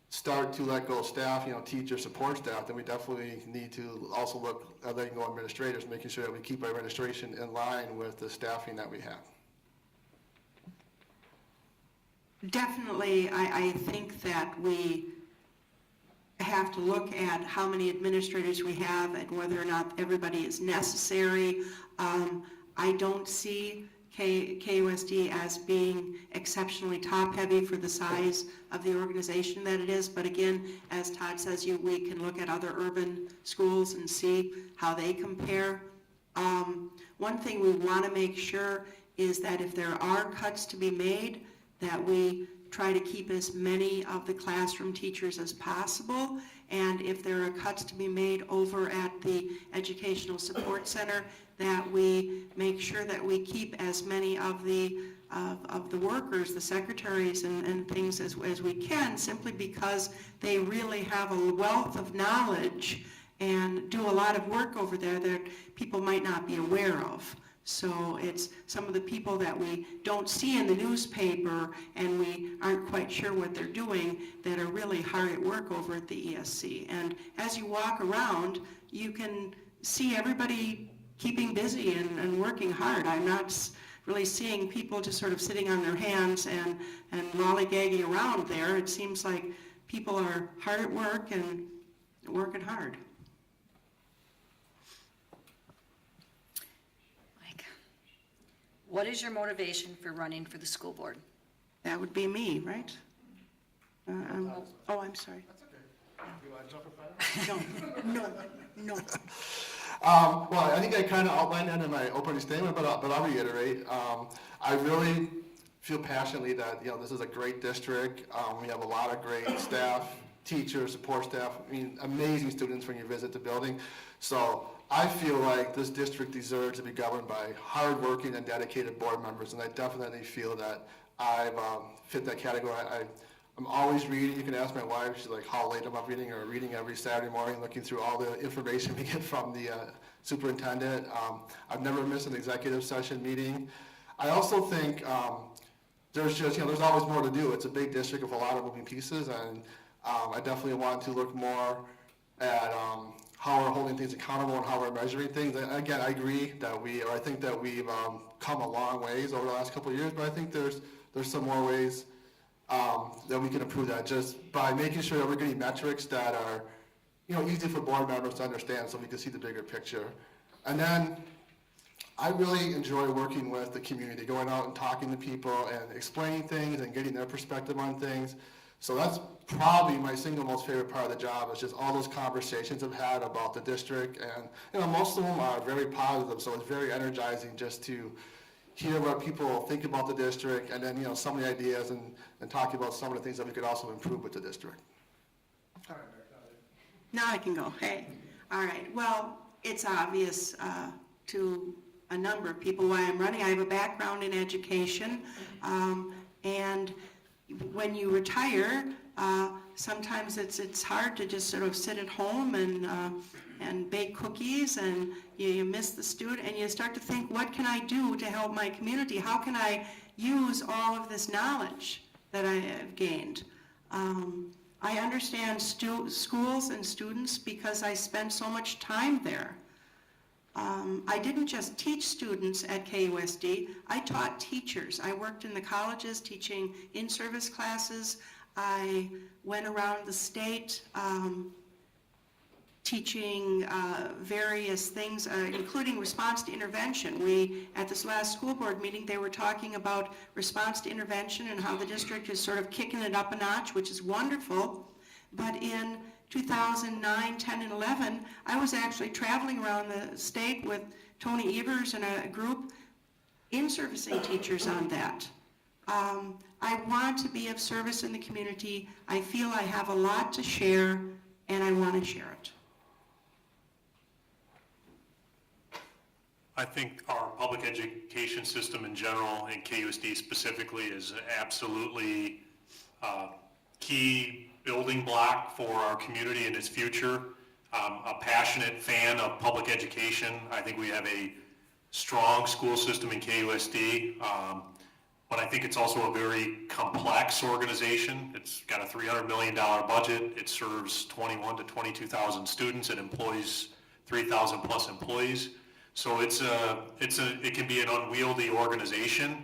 start to let go of staff, teacher support staff, then we definitely need to also look at letting go of administrators, making sure that we keep our administration in line with the staffing that we have. Definitely, I think that we have to look at how many administrators we have and whether or not everybody is necessary. I don't see KUSD as being exceptionally top-heavy for the size of the organization that it is, but again, as Todd says, we can look at other urban schools and see how they compare. One thing we want to make sure is that if there are cuts to be made, that we try to keep as many of the classroom teachers as possible, and if there are cuts to be made over at the Educational Support Center, that we make sure that we keep as many of the workers, the secretaries and things as we can, simply because they really have a wealth of knowledge and do a lot of work over there that people might not be aware of. So it's some of the people that we don't see in the newspaper and we aren't quite sure what they're doing that are really hard at work over at the ESC. And as you walk around, you can see everybody keeping busy and working hard. I'm not really seeing people just sort of sitting on their hands and lollygagging around there. It seems like people are hard at work and working hard. What is your motivation for running for the school board? That would be me, right? Oh, I'm sorry. That's okay. You want to jump in front of me? No. Well, I think I kind of outlined that in my opening statement, but I'll reiterate. I really feel passionately that this is a great district. We have a lot of great staff, teachers, support staff. Amazing students when you visit the building. So I feel like this district deserves to be governed by hardworking and dedicated board members, and I definitely feel that I've fit that category. I'm always reading. You can ask my wife, she's like, how late I'm up reading, or reading every Saturday morning, looking through all the information we get from the superintendent. I've never missed an executive session meeting. I also think there's always more to do. It's a big district with a lot of moving pieces, and I definitely want to look more at how we're holding things accountable and how we're measuring things. And again, I think that we've come a long ways over the last couple of years, but I think there's some more ways that we can improve that, just by making sure that we're getting metrics that are easy for board members to understand, so we can see the bigger picture. And then I really enjoy working with the community, going out and talking to people and explaining things and getting their perspective on things. So that's probably my single most favorite part of the job, is just all those conversations I've had about the district, and most of them are very positive, so it's very energizing just to hear what people think about the district, and then some of the ideas and talking about some of the things that we could also improve with the district. Now I can go. Hey. All right. Well, it's obvious to a number of people why I'm running. I have a background in education, and when you retire, sometimes it's hard to just sort of sit at home and bake cookies, and you miss the student, and you start to think, what can I do to help my community? How can I use all of this knowledge that I have gained? I understand schools and students because I spend so much time there. I didn't just teach students at KUSD, I taught teachers. I worked in the colleges teaching in-service classes. I went around the state teaching various things, including response to intervention. At this last school board meeting, they were talking about response to intervention and how the district is sort of kicking it up a notch, which is wonderful. But in 2009, 10, and 11, I was actually traveling around the state with Tony Evers and a group in-servicing teachers on that. I want to be of service in the community. I feel I have a lot to share, and I want to share it. I think our public education system in general and KUSD specifically is absolutely key building block for our community and its future. A passionate fan of public education. I think we have a strong school system in KUSD, but I think it's also a very complex organization. It's got a $300 million budget. It serves 21 to 22,000 students. It employs 3,000 plus employees. So it can be an unwieldy organization,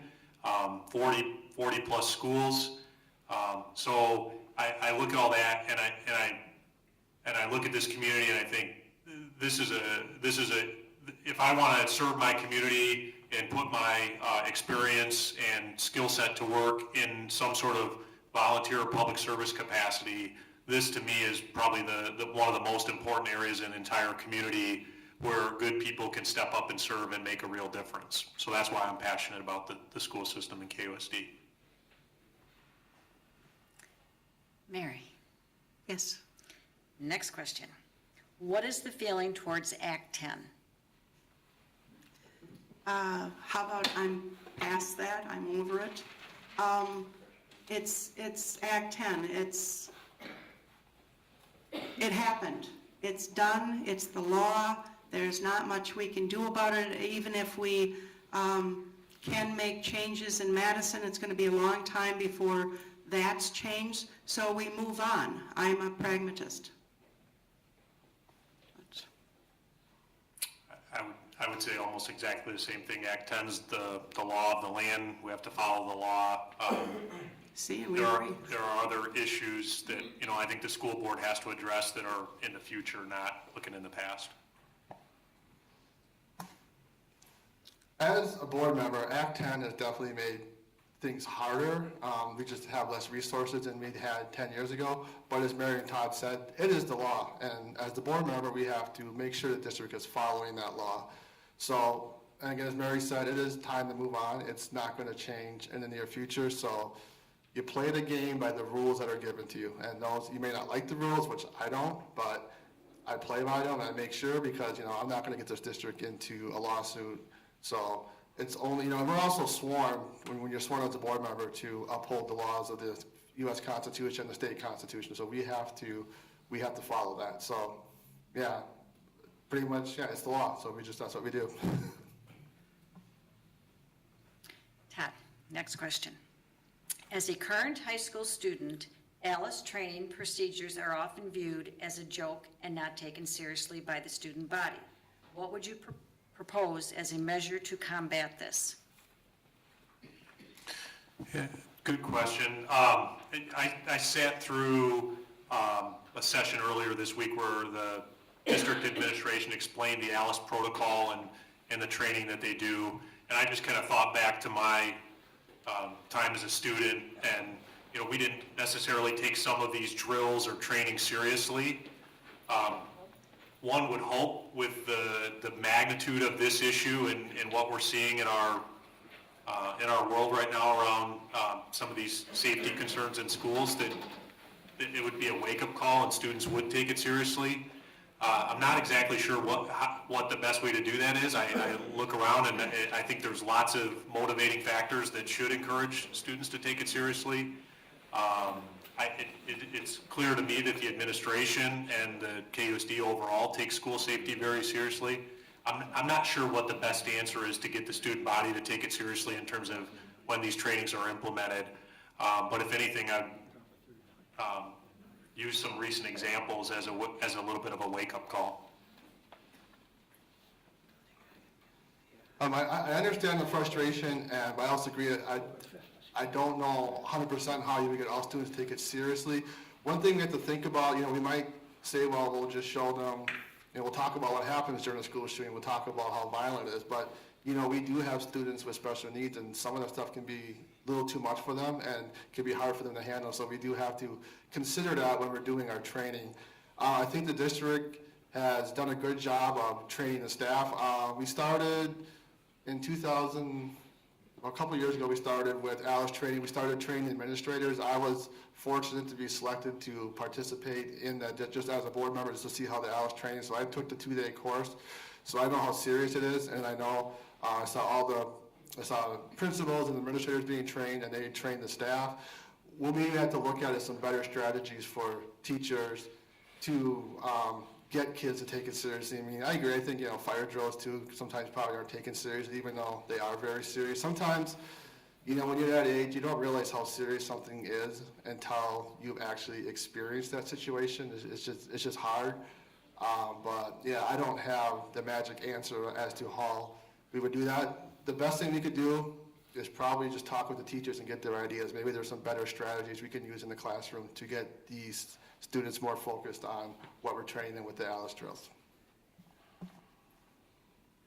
40 plus schools. So I look at all that and I look at this community and I think this is if I want to serve my community and put my experience and skill set to work in some sort of volunteer public service capacity, this to me is probably one of the most important areas in the entire community where good people can step up and serve and make a real difference. So that's why I'm passionate about the school system in KUSD. Mary, Yes. next question. What is the feeling towards Act 10? How about I'm past that, I'm over it. It's Act 10, it happened. It's done, it's the law, there's not much we can do about it. Even if we can make changes in Madison, it's gonna be a long time before that's changed, so we move on. I'm a pragmatist. I would say almost exactly the same thing. Act 10 is the law of the land. We have to follow the law. See, we There are agree. other issues that, I think the school board has to address that are in the future, not looking in the past. As a board member, Act 10 has definitely made things harder. We just have less resources than we had 10 years ago. But as Mary and Todd said, it is the law. And as the board member, we have to make sure the district is following that law. So, and again, as Mary said, it is time to move on. It's not going to change in the near future. So you play the game by the rules that are given to you. And those, you may not like the rules, which I don't, but I play by them and I make sure because, I'm not going to get this district into a lawsuit. So it's only, we're also sworn, when you're sworn as a board member, to uphold the laws of the U.S. Constitution, the state constitution. So we have to follow that. So, yeah, pretty much, yeah, it's the law. So that's what we do. Todd, next question. As a current high school student, ALICE training procedures are often viewed as a joke and not taken seriously by the student body. What would you propose as a measure to combat this? Yeah, good question. I sat through a session earlier this week where the district administration explained the ALICE protocol and the training that they do. And I just kind of thought back to my time as a student, and we didn't necessarily take some of these drills or training seriously. One would hope with the magnitude of this issue and what we're seeing in our world right now around some of these safety concerns in schools that it would be a wake-up call and students would take it seriously. I'm not exactly sure what the best way to do that is. I look around and I think there's lots of motivating factors that should encourage students to take it seriously. It's clear to me that the administration and the KUSD overall take school safety very seriously. I'm not sure what the best answer is to get the student body to take it seriously in terms of when these trainings are implemented. But if anything, I'd use some recent examples as a little bit of a wake-up call. I understand the frustration, but I also agree that I don't know 100% how you would get all students to take it seriously. One thing we have to think about, we might say, well, we'll just show them, we'll talk about what happens during a school shooting, we'll talk about how violent it is, but, we do have students with special needs, and some of that stuff can be a little too much for them and can be hard for them to handle, so we do have to consider that when we're doing our training. I think the district has done a good job of training the staff. We started in a couple of years ago, we started with ALICE training. We started training administrators. I was fortunate to be selected to participate in that just as a board member, just to see how the ALICE training. So I took the 2-day course. So I know how serious it is, and I know, I saw principals and administrators being trained, and they trained the staff. We'll maybe have to look at some better strategies for teachers to get kids to take it seriously. I mean, I agree. I think, fire drills too sometimes probably aren't taken seriously, even though they are very serious. Sometimes, when you're that age, you don't realize how serious something is until you've actually experienced that situation. It's just hard. But yeah, I don't have the magic answer as to how we would do that. The best thing we could do is probably just talk with the teachers and get their ideas. Maybe there's some better strategies we can use in the classroom to get these students more focused on what we're training them with the Alice drills.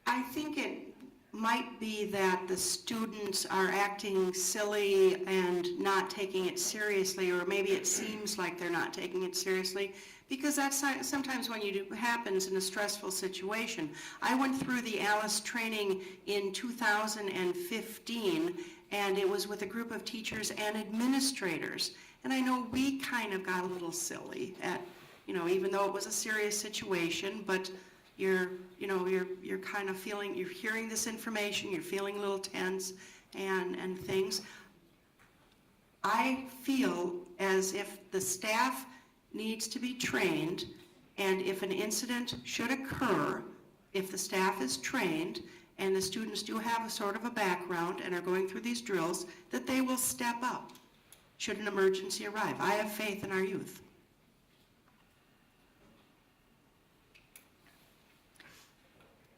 I think it might be that the students are acting silly and not taking it seriously, or maybe it seems like they're not taking it seriously, because that's sometimes when happens in a stressful situation. I went through the Alice training in 2015, and it was with a group of teachers and administrators. And I know we kind of got a little silly at, even though it was a serious situation, but you're kind of feeling, you're hearing this information, you're feeling a little tense and things. I feel as if the staff needs to be trained, and if an incident should occur, if the staff is trained and the students do have a sort of a background and are going through these drills, that they will step up should an emergency arrive. I have faith in our youth.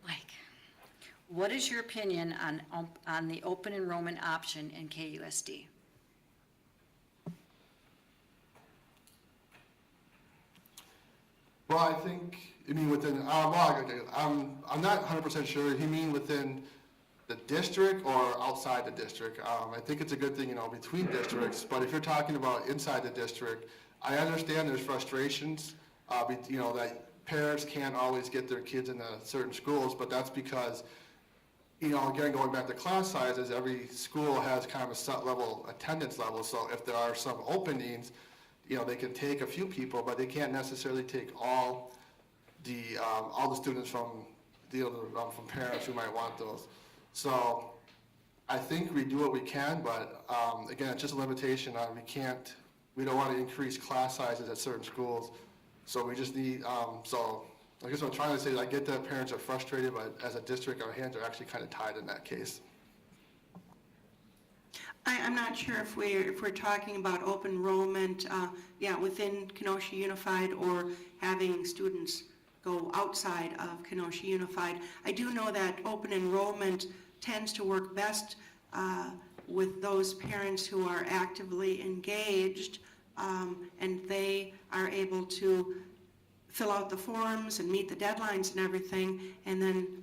Mike, what is your opinion on the open enrollment option in KUSD? Well, I think, within, I'm not 100% sure. You mean within the district or outside the district? I think it's a good thing, between districts, but if you're talking about inside the district, I understand there's frustrations, that parents can't always get their kids into certain schools, but that's because, again, going back to class sizes, every school has kind of a set level, attendance level, so if there are some openings, they can take a few people, but they can't necessarily take all the students from parents who might want those. So I think we do what we can, but again, it's just a limitation. We don't want to increase class sizes at certain schools. So we just need, so I guess what I'm trying to say is I get that parents are frustrated, but as a district, our hands are actually kind of tied in that case. I'm not sure if we're talking about open enrollment, within Kenosha Unified, or having students go outside of Kenosha Unified. I do know that open enrollment tends to work best with those parents who are actively engaged, and they are able to fill out the forms and meet the deadlines and everything, and then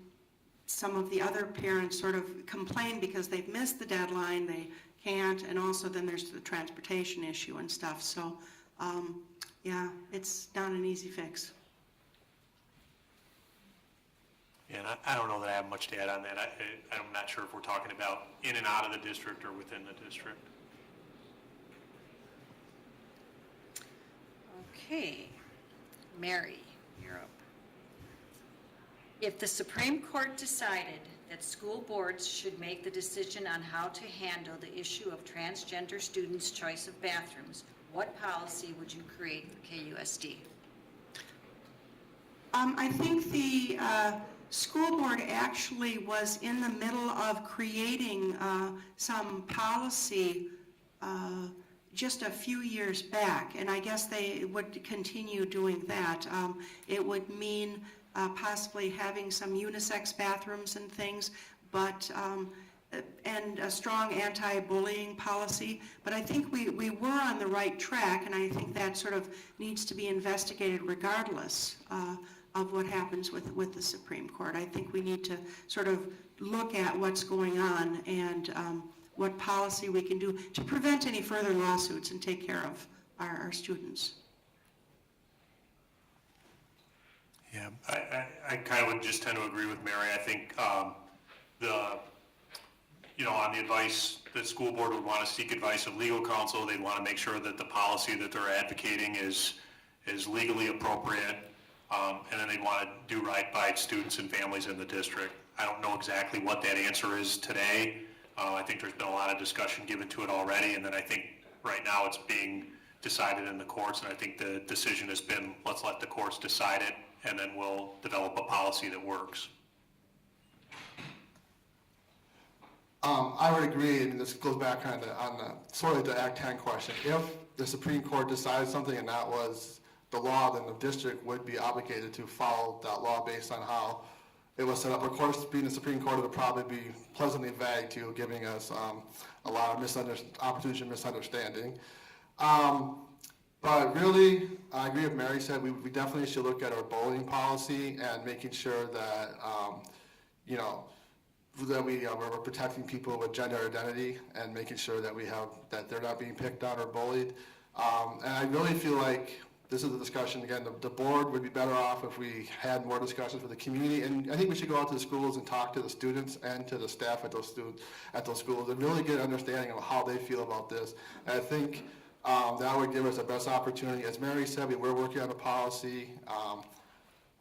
some of the other parents sort of complain because they've missed the deadline, they can't, and also then there's the transportation issue and stuff. So, it's not an easy fix. Yeah, and I don't know that I have much to add on that. I'm not sure if we're talking about in and out of the district or within the district. Okay, Mary, you're up. If the Supreme Court decided that school boards should make the decision on how to handle the issue of transgender students' choice of bathrooms, what policy would you create for KUSD? I think the school board actually was in the middle of creating some policy just a few years back, and I guess they would continue doing that. It would mean possibly having some unisex bathrooms and things, but and a strong anti-bullying policy. But I think we were on the right track, and I think that sort of needs to be investigated regardless of what happens with the Supreme Court. I think we need to sort of look at what's going on and what policy we can do to prevent any further lawsuits and take care of our students. Yeah, I kind of would just tend to agree with Mary. I think on the advice, the school board would want to seek advice of legal counsel. They'd want to make sure that the policy that they're advocating is legally appropriate. and then they'd want to do right by students and families in the district. I don't know exactly what that answer is today. I think there's been a lot of discussion given to it already, and then I think right now it's being decided in the courts, and I think the decision has been, let's let the courts decide it, and then we'll develop a policy that works. I would agree, and this goes back kind of on the, sort of the Act 10 question. If the Supreme Court decides something and that was the law, then the district would be obligated to follow that law based on how it was set up. Of course, being the Supreme Court, it would probably be pleasantly vague too, giving us a lot of opportunity for misunderstanding. But really, I agree with Mary said, we definitely should look at our bullying policy and making sure that, you know, that we're protecting people with gender identity and making sure that that they're not being picked on or bullied. And I really feel like this is a discussion, again, the board would be better off if we had more discussions with the community. And I think we should go out to the schools and talk to the students and to the staff at those schools and really get an understanding of how they feel about this. And I think that would give us the best opportunity. As Mary said, we're working on a policy.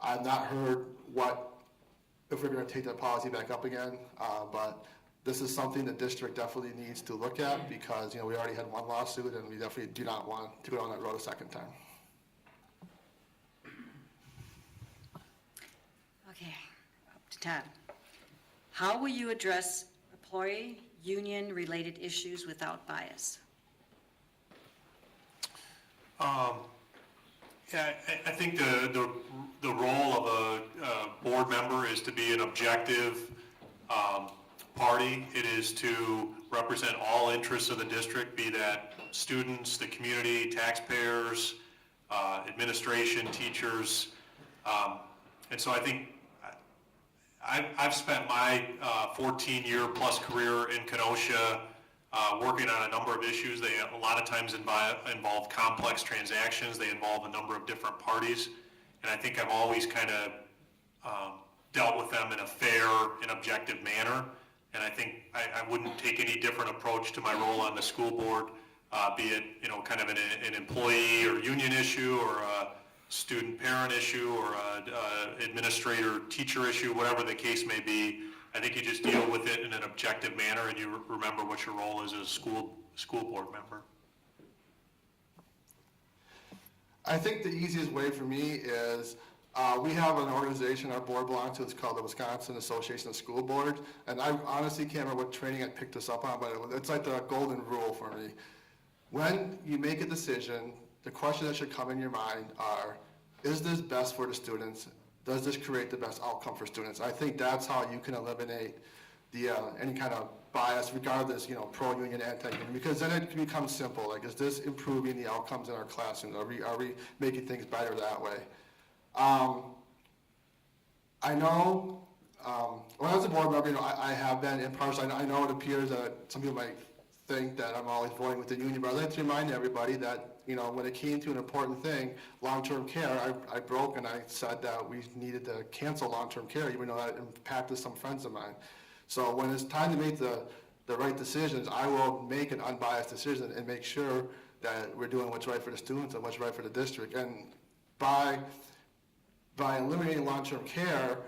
I've not heard if we're going to take that policy back up again, but this is something the district definitely needs to look at because, you know, we already had one lawsuit and we definitely do not want to go down that road a second time. Okay, up to Todd. How will you address employee union-related issues without bias? Yeah, I think the role of a board member is to be an objective party. It is to represent all interests of the district, be that students, the community, taxpayers, administration, teachers. And so I think I've spent my 14-year plus career in Kenosha working on a number of issues. They a lot of times involve complex transactions. They involve a number of different parties. And I think I've always kind of dealt with them in a fair and objective manner. And I think I wouldn't take any different approach to my role on the school board, be it, you know, kind of an employee or union issue or a student-parent issue or a administrator-teacher issue, whatever the case may be. I think you just deal with it in an objective manner and you remember what your role is as a school board member. I think the easiest way for me is we have an organization our board belongs to. It's called the Wisconsin Association of School Boards. And I honestly can't remember what training I picked this up on, but it's like the golden rule for me. When you make a decision, the questions that should come in your mind are, is this best for the students? Does this create the best outcome for students? I think that's how you can eliminate the any kind of bias, regardless, you know, pro-union, anti-union, because then it can become simple. Like, is this improving the outcomes in our classrooms? Are we making things better that way? I know, when I was a board member, you know, I have been impartial. I know it appears that some people might think that I'm always voting with the union, but I'd like to remind everybody that, you know, when it came to an important thing, long-term care, I broke and I said that we needed to cancel long-term care, even though that impacted some friends of mine. So when it's time to make the right decisions, I will make an unbiased decision and make sure that we're doing what's right for the students and what's right for the district. And by eliminating long-term care,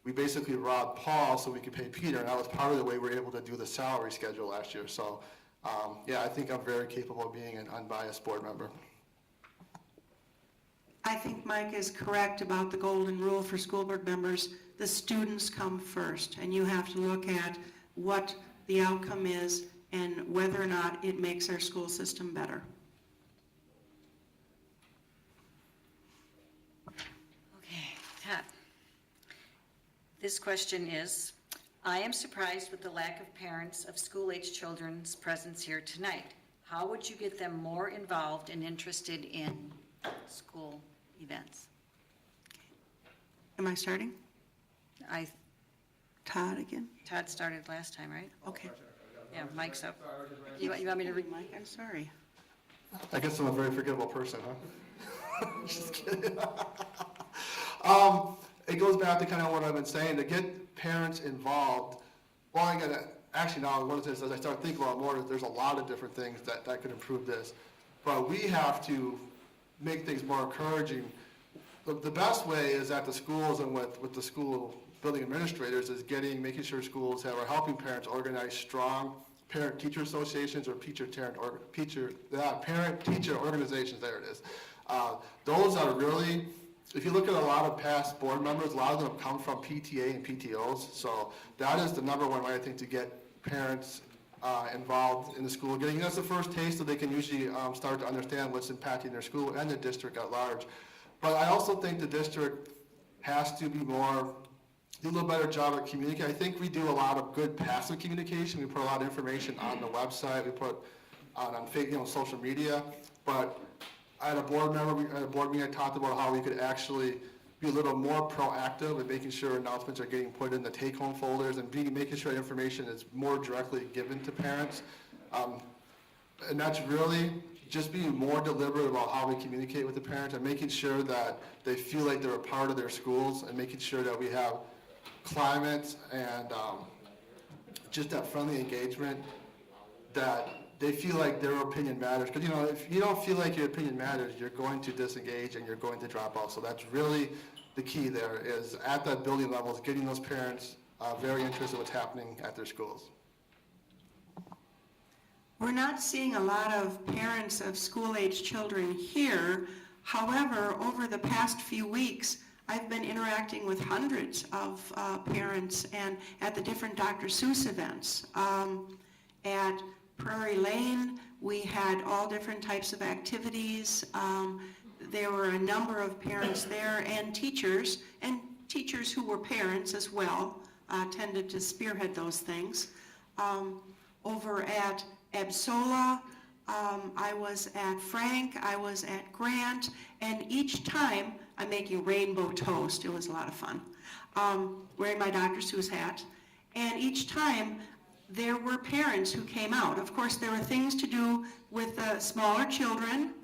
we basically robbed Paul so we could pay Peter, and that was part of the way we were able to do the salary schedule last year. So, yeah, I think I'm very capable of being an unbiased board member. I think Mike is correct about the golden rule for school board members. The students come first, and you have to look at what the outcome is and whether or not it makes our school system better. Okay, Todd. This question is, I am surprised with the lack of parents of school-age children's presence here tonight. How would you get them more involved and interested in school events? Am I starting? Todd again? Todd started last time, right? Okay. Yeah, Mike's up. You want me to read? Mike, I'm sorry. I guess I'm a very forgivable person, huh? Just kidding. It goes back to kind of what I've been saying, to get parents involved. Well, I gotta, actually now, one of the things, as I start thinking about more, there's a lot of different things that could improve this. But we have to make things more encouraging. the best way is at the schools and with the school building administrators is making sure schools are helping parents organize strong parent-teacher associations or parent-teacher organizations, there it is. Those are really, if you look at a lot of past board members, a lot of them come from PTA and PTOs, so that is the number one way, I think, to get parents involved in the school. That's the first taste that they can usually start to understand what's impacting their school and the district at large. But I also think the district has to do a little better job at communicating. I think we do a lot of good passive communication. We put a lot of information on the website. We put on social media. But at a board meeting, I talked about how we could actually be a little more proactive in making sure announcements are getting put in the take-home folders and making sure information is more directly given to parents. And that's really just being more deliberate about how we communicate with the parents and making sure that they feel like they're a part of their schools and making sure that we have climate and just that friendly engagement, that they feel like their opinion matters. Because, if you don't feel like your opinion matters, you're going to disengage and you're going to drop out. So that's really the key there, is at that building level, is getting those parents very interested in what's happening at their schools. We're not seeing a lot of parents of school-age children here. However, over the past few weeks, I've been interacting with hundreds of parents and at the different Dr. Seuss events. At Prairie Lane, we had all different types of activities. There were a number of parents there and teachers who were parents as well, tended to spearhead those things. Over at Absola, I was at Frank, I was at Grant, and each time I'm making rainbow toast. It was a lot of fun. Wearing my Dr. Seuss hat. And each time there were parents who came out. Of course, there were things to do with smaller children.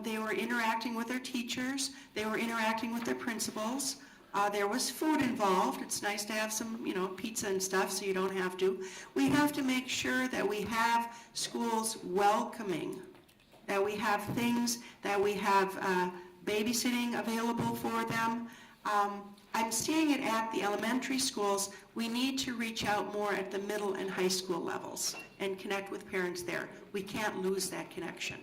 They were interacting with their teachers. They were interacting with their principals. There was food involved. It's nice to have some, pizza and stuff so you don't have to. We have to make sure that we have schools welcoming, that we have things, that we have babysitting available for them. I'm seeing it at the elementary schools. We need to reach out more at the middle and high school levels and connect with parents there. We can't lose that connection.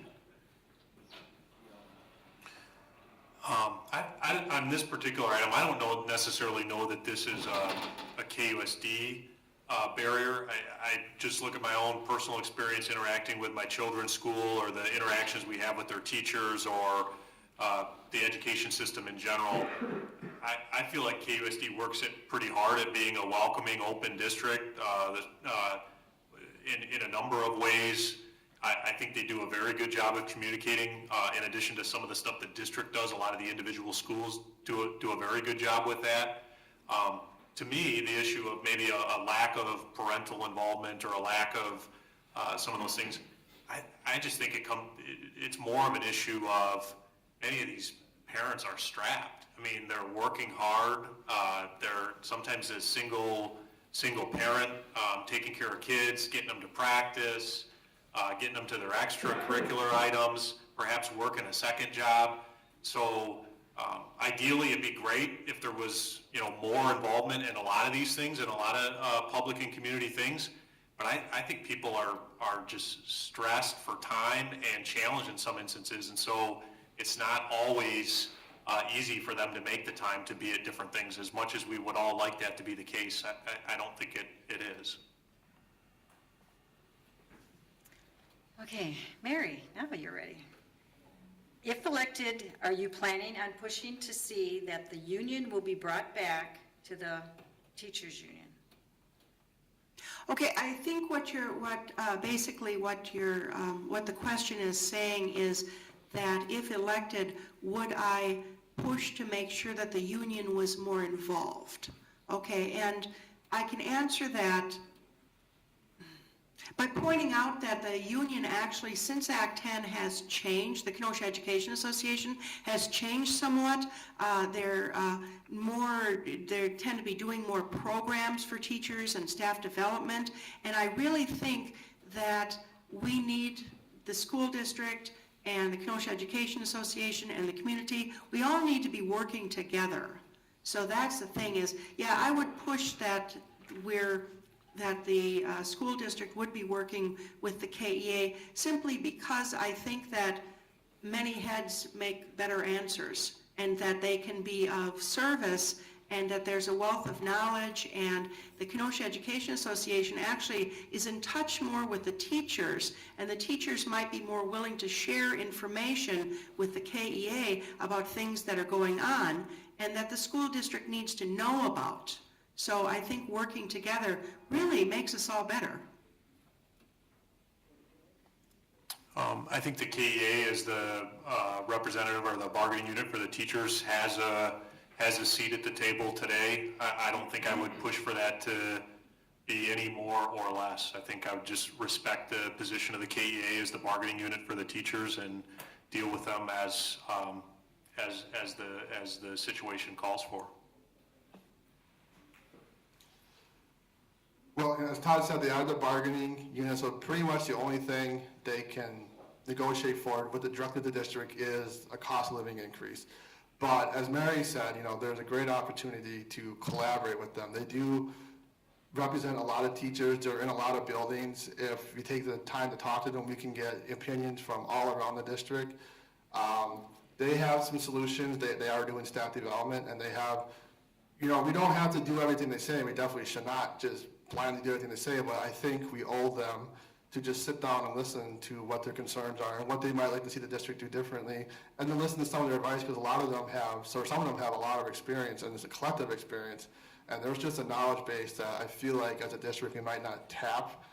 On this particular item, I don't necessarily know that this is a KUSD barrier. I just look at my own personal experience interacting with my children's school, or the interactions we have with their teachers, or the education system in general. I feel like KUSD works it pretty hard at being a welcoming, open district in a number of ways. I think they do a very good job of communicating. In addition to some of the stuff the district does, a lot of the individual schools do a very good job with that. To me, the issue of maybe a lack of parental involvement or a lack of some of those things, I just think it's more of an issue of many of these parents are strapped. I mean, they're working hard. They're sometimes a single parent, taking care of kids, getting them to practice, getting them to their extracurricular items, perhaps working a second job. So ideally, it'd be great if there was, more involvement in a lot of these things and a lot of public and community things. But I think people are just stressed for time and challenged in some instances, and so it's not always easy for them to make the time to be at different things. As much as we would all like that to be the case, I don't think it is. Okay, Mary, now that you're ready. If elected, are you planning on pushing to see that the union will be brought back to the teachers' union? Okay, I think what the question is saying is that if elected, would I push to make sure that the union was more involved? Okay, and I can answer that by pointing out that the union actually, since Act 10 has changed, the Kenosha Education Association has changed somewhat. They tend to be doing more programs for teachers and staff development, and I really think that we need the school district and the Kenosha Education Association and the community, we all need to be working together. So that's the thing is, yeah, I would push that the school district would be working with the KEA simply because I think that many heads make better answers and that they can be of service and that there's a wealth of knowledge, and the Kenosha Education Association actually is in touch more with the teachers, and the teachers might be more willing to share information with the KEA about things that are going on and that the school district needs to know about. So I think working together really makes us all better. I think the KEA is the representative or the bargaining unit for the teachers has a seat at the table today. I don't think I would push for that to be any more or less. I think I would just respect the position of the KEA as the bargaining unit for the teachers and deal with them as the situation calls for. Well, as Todd said, they are the bargaining unit, so pretty much the only thing they can negotiate for with directly the district is a cost of living increase. But as Mary said, there's a great opportunity to collaborate with them. They do represent a lot of teachers. They're in a lot of buildings. If you take the time to talk to them, we can get opinions from all around the district. They have some solutions. They are doing staff development, and they have, we don't have to do everything they say. We definitely should not just blindly do everything they say, but I think we owe them to just sit down and listen to what their concerns are and what they might like to see the district do differently, and then listen to some of their advice, because some of them have a lot of experience, and it's a collective experience, and there's just a knowledge base that I feel like as a district we might not tap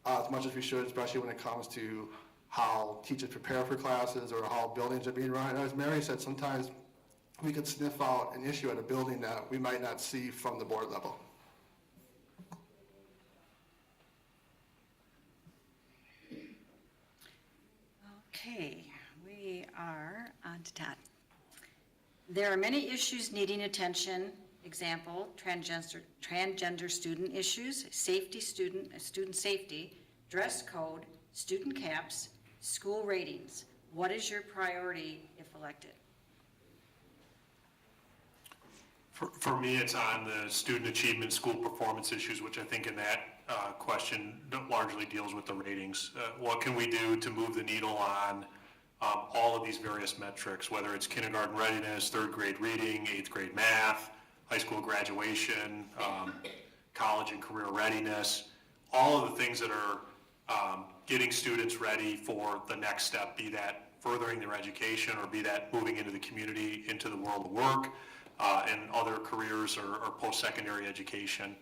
as much as we should, especially when it comes to how teachers prepare for classes or how buildings are being run. And as Mary said, sometimes we could sniff out an issue at a building that we might not see from the board level. Okay, we are on to Todd. There are many issues needing attention. Example, transgender student issues, student safety, dress code, student caps, school ratings. What is your priority if elected? For me, it's on the student achievement, school performance issues, which I think in that question largely deals with the ratings. What can we do to move the needle on all of these various metrics, whether it's kindergarten readiness, third grade reading, eighth grade math, high school graduation, college and career readiness, all of the things that are getting students ready for the next step, be that furthering their education or be that moving into the community, into the world of work, and other careers or post-secondary education.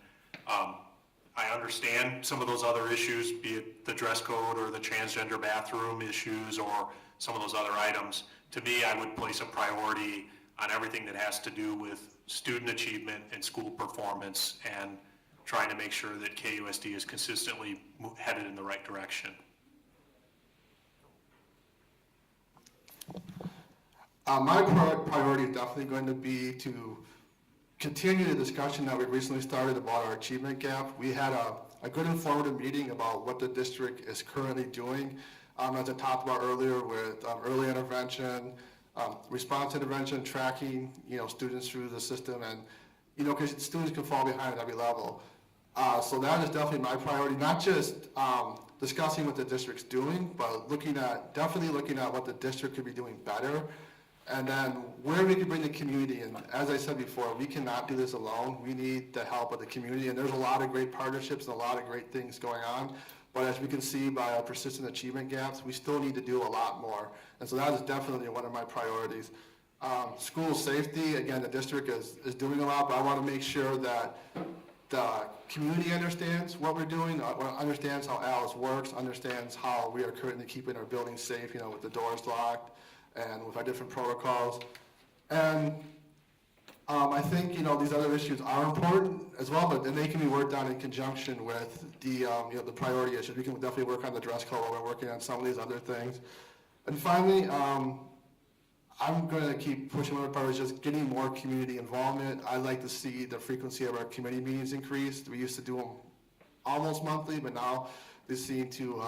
I understand some of those other issues, be it the dress code or the transgender bathroom issues or some of those other items. To me, I would place a priority on everything that has to do with student achievement and school performance and trying to make sure that KUSD is consistently headed in the right direction. My priority is definitely going to be to continue the discussion that we recently started about our achievement gap. We had a good informative meeting about what the district is currently doing, as I talked about earlier, with early intervention, response intervention, tracking, students through the system, and because students can fall behind at every level. So that is definitely my priority, not just discussing what the district's doing, but definitely looking at what the district could be doing better, and then where we can bring the community in. As I said before, we cannot do this alone. We need the help of the community, and there's a lot of great partnerships and a lot of great things going on. But as we can see by our persistent achievement gaps, we still need to do a lot more. And so that is definitely one of my priorities. School safety, again, the district is doing a lot, but I want to make sure that the community understands what we're doing, understands how ALICE works, understands how we are currently keeping our buildings safe, with the doors locked and with our different protocols. And I think, these other issues are important as well, but then they can be worked on in conjunction with the priority issues. We can definitely work on the dress code while we're working on some of these other things. And finally, I'm going to keep pushing one of the priorities, just getting more community involvement. I'd like to see the frequency of our committee meetings increased. We used to do them almost monthly, but now they seem to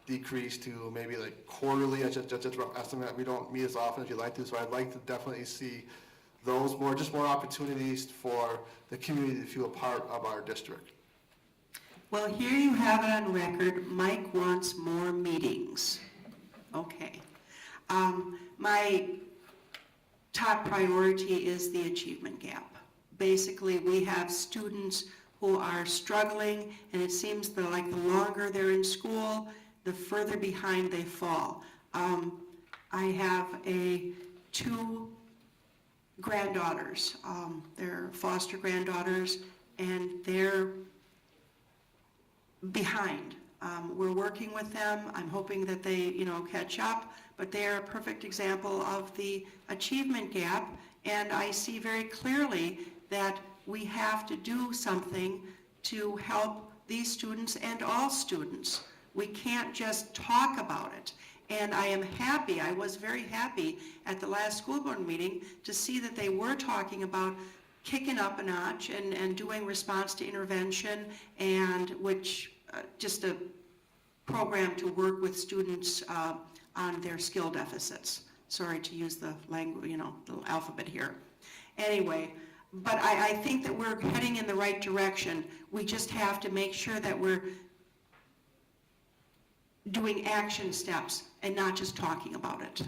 decrease to maybe like quarterly, just a rough estimate. We don't meet as often as you'd like to, so I'd like to definitely see those more opportunities for the community to feel a part of our district. Well, here you have it on record, Mike wants more meetings. Okay. My top priority is the achievement gap. Basically, we have students who are struggling, and it seems like the longer they're in school, the further behind they fall. I have two granddaughters. They're foster granddaughters, and they're behind. We're working with them. I'm hoping that they, catch up, but they're a perfect example of the achievement gap, and I see very clearly that we have to do something to help these students and all students. We can't just talk about it. And I was very happy at the last school board meeting to see that they were talking about kicking up a notch and doing response to intervention, and which just a program to work with students on their skill deficits. Sorry to use the language, the alphabet here. Anyway, but I think that we're heading in the right direction. We just have to make sure that we're doing action steps and not just talking about it.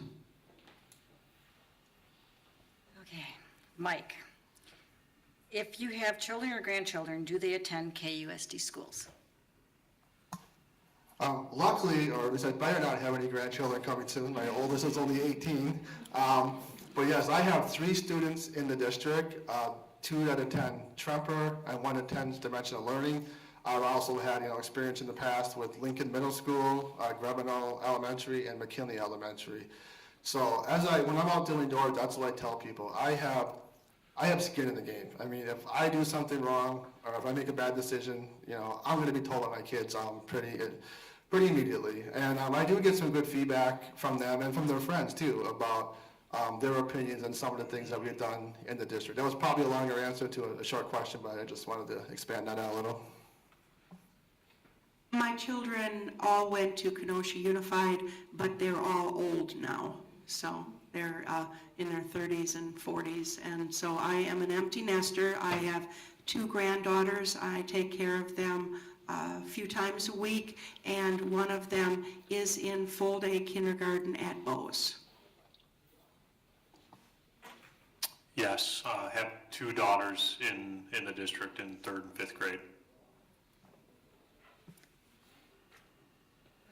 Okay, Mike, if you have children or grandchildren, do they attend KUSD schools? Luckily, or at least I better not have any grandchildren coming soon. My oldest is only 18. But yes, I have 3 students in the district, 2 that attend Tremper and 1 attends Dimensional Learning. I've also had experience in the past with Lincoln Middle School, Grebenall Elementary, and McKinley Elementary. So when I'm out doing doors, that's what I tell people. I have skin in the game. I mean, if I do something wrong or if I make a bad decision, I'm going to be told by my kids pretty immediately. And I do get some good feedback from them and from their friends too about their opinions and some of the things that we've done in the district. That was probably a longer answer to a short question, but I just wanted to expand that out a little. My children all went to Kenosha Unified, but they're all old now. So they're in their 30s and 40s. And so I am an empty nester. I have 2 granddaughters. I take care of them a few times a week, and one of them is in full-day kindergarten at Bose. Yes, have 2 daughters in the district in 3rd and 5th grade.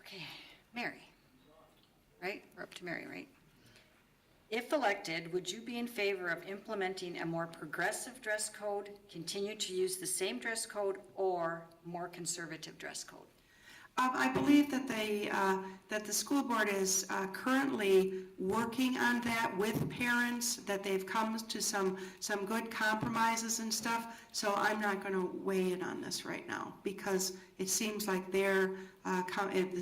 Okay, Mary, right? We're up to Mary, right? If elected, would you be in favor of implementing a more progressive dress code, continue to use the same dress code, or more conservative dress code? I believe that the school board is currently working on that with parents, that they've come to some good compromises and stuff. So I'm not going to weigh in on this right now because it seems like the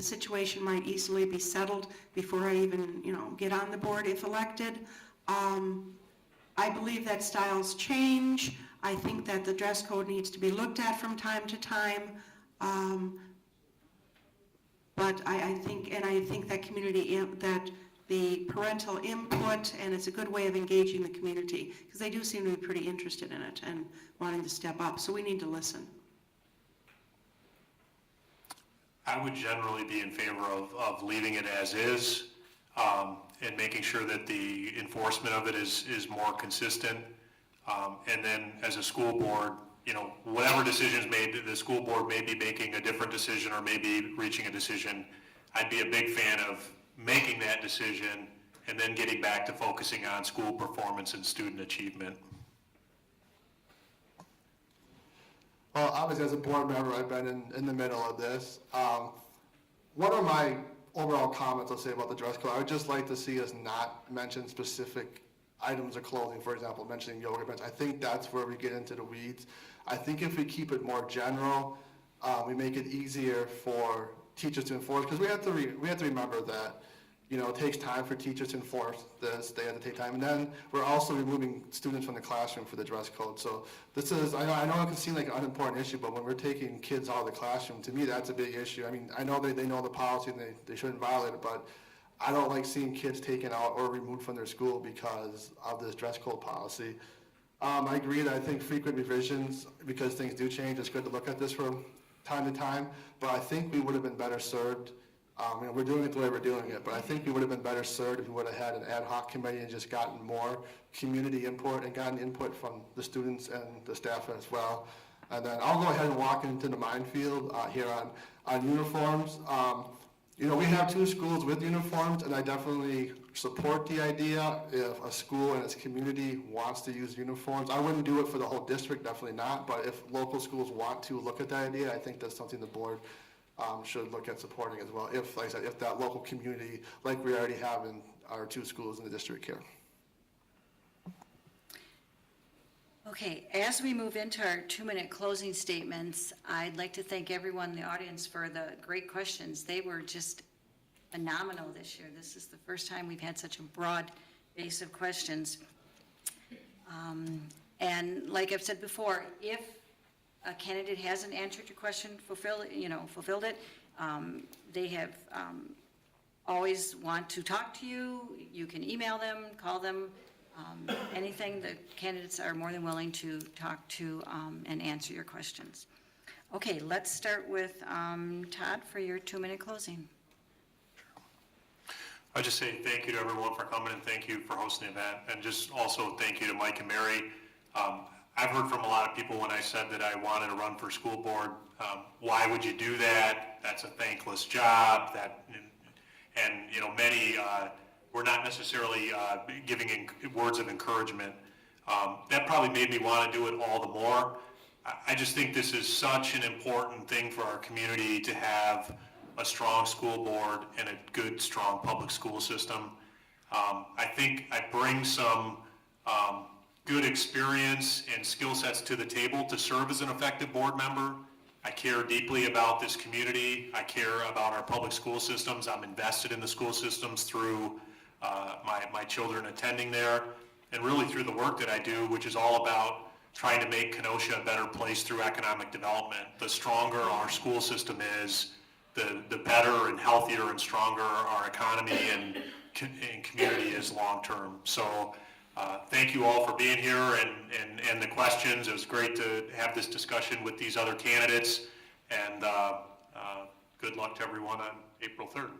situation might easily be settled before I even get on the board if elected. I believe that styles change. I think that the dress code needs to be looked at from time to time. But I think that that the parental input, and it's a good way of engaging the community, because they do seem to be pretty interested in it and wanting to step up, so we need to listen. I would generally be in favor of leaving it as is, and making sure that the enforcement of it is more consistent. And then as a school board, whatever decisions made, the school board may be making a different decision or maybe reaching a decision. I'd be a big fan of making that decision and then getting back to focusing on school performance and student achievement. Well, obviously as a board member, I've been in the middle of this. One of my overall comments I'll say about the dress code, I would just like to see us not mention specific items of clothing, for example, mentioning yoga pants. I think that's where we get into the weeds. I think if we keep it more general, we make it easier for teachers to enforce, because we have to remember that it takes time for teachers to enforce this, they have to take time. And then we're also removing students from the classroom for the dress code. So this is, I know it can seem like an unimportant issue, but when we're taking kids out of the classroom, to me, that's a big issue. I mean, I know they know the policy and they shouldn't violate it, but I don't like seeing kids taken out or removed from their school because of this dress code policy. I agree that I think frequent revisions, because things do change, it's good to look at this from time to time, but I think we would have been better served. We're doing it the way we're doing it, but I think we would have been better served if we would have had an ad hoc committee and just gotten more community input and gotten input from the students and the staff as well. And then I'll go ahead and walk into the minefield here on uniforms. We have 2 schools with uniforms, and I definitely support the idea if a school and its community wants to use uniforms. I wouldn't do it for the whole district, definitely not, but if local schools want to look at that idea, I think that's something the board should look at supporting as well, if, like I said, if that local community, like we already have in our 2 schools in the district here. Okay, as we move into our 2-minute closing statements, I'd like to thank everyone in the audience for the great questions. They were just phenomenal this year. This is the first time we've had such a broad base of questions. And like I've said before, if a candidate hasn't answered your question, fulfilled it, they have always want to talk to you, you can email them, call them, anything. The candidates are more than willing to talk to and answer your questions. Okay, let's start with Todd for your 2-minute closing. I'll just say thank you to everyone for coming, and thank you for hosting the event, and just also thank you to Mike and Mary. I've heard from a lot of people when I said that I wanted to run for school board, why would you do that? That's a thankless job. Many were not necessarily giving words of encouragement. That probably made me want to do it all the more. I just think this is such an important thing for our community to have a strong school board and a good, strong public school system. I think I bring some good experience and skill sets to the table to serve as an effective board member. I care deeply about this community. I care about our public school systems. I'm invested in the school systems through my children attending there, and really through the work that I do, which is all about trying to make Kenosha a better place through economic development. The stronger our school system is, the better and healthier and stronger our economy and community is long-term. So thank you all for being here and the questions. It was great to have this discussion with these other candidates, and good luck to everyone on April 3rd.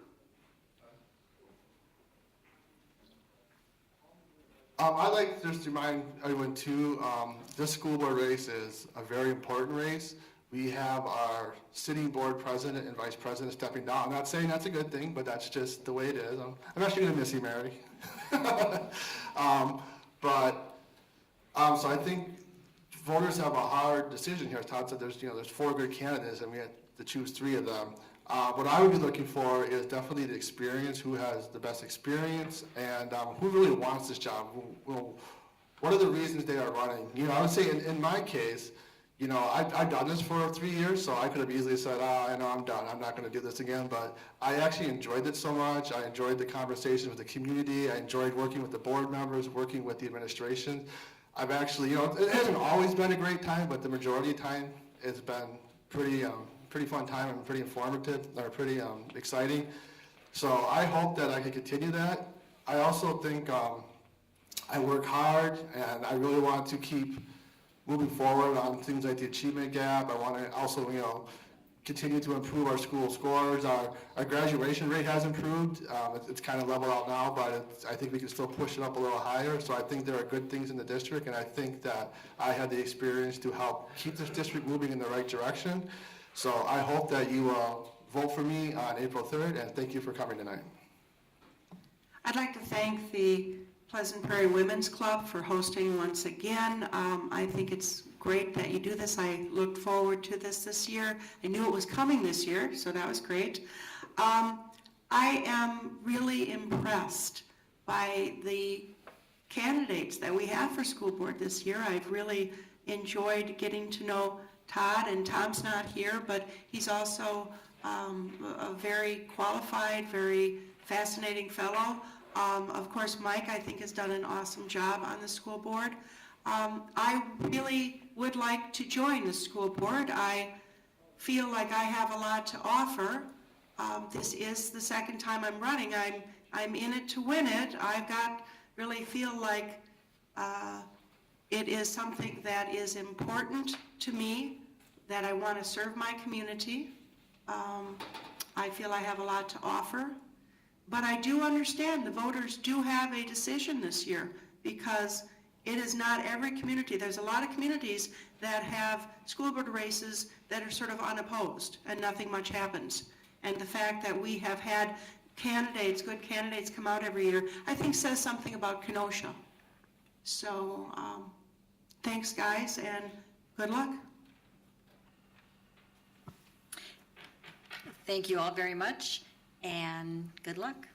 I'd like to just remind everyone too, this school board race is a very important race. We have our sitting board president and vice president stepping down. I'm not saying that's a good thing, but that's just the way it is. I'm actually going to miss you, Mary. So I think voters have a hard decision here. As Todd said, there's 4 good candidates, and we have to choose 3 of them. What I would be looking for is definitely the experience, who has the best experience, and who really wants this job. What are the reasons they are running? I would say in my case, I've done this for 3 years, so I could have easily said, I know I'm done. I'm not going to do this again. But I actually enjoyed it so much. I enjoyed the conversations with the community. I enjoyed working with the board members, working with the administration. I've actually, it hasn't always been a great time, but the majority of the time it's been pretty fun time and pretty informative, or pretty exciting. So I hope that I can continue that. I also think I work hard, and I really want to keep moving forward on things like the achievement gap. I want to also, continue to improve our school scores. Our graduation rate has improved. It's kind of leveled out now, but I think we can still push it up a little higher. So I think there are good things in the district, and I think that I had the experience to help keep this district moving in the right direction. So I hope that you vote for me on April 3rd, and thank you for coming tonight. I'd like to thank the Pleasant Prairie Women's Club for hosting once again. I think it's great that you do this. I looked forward to this year. I knew it was coming this year, so that was great. I am really impressed by the candidates that we have for school board this year. I've really enjoyed getting to know Todd, and Tom's not here, but he's also a very qualified, very fascinating fellow. Of course, Mike, I think, has done an awesome job on the school board. I really would like to join the school board. I feel like I have a lot to offer. This is the second time I'm running. I'm in it to win it. Really feel like it is something that is important to me, that I want to serve my community. I feel I have a lot to offer. But I do understand the voters do have a decision this year, because it is not every community. There's a lot of communities that have school board races that are sort of unopposed and nothing much happens. And the fact that we have had candidates, good candidates, come out every year, I think says something about Kenosha. So thanks, guys, and good luck. Thank you all very much, and good luck.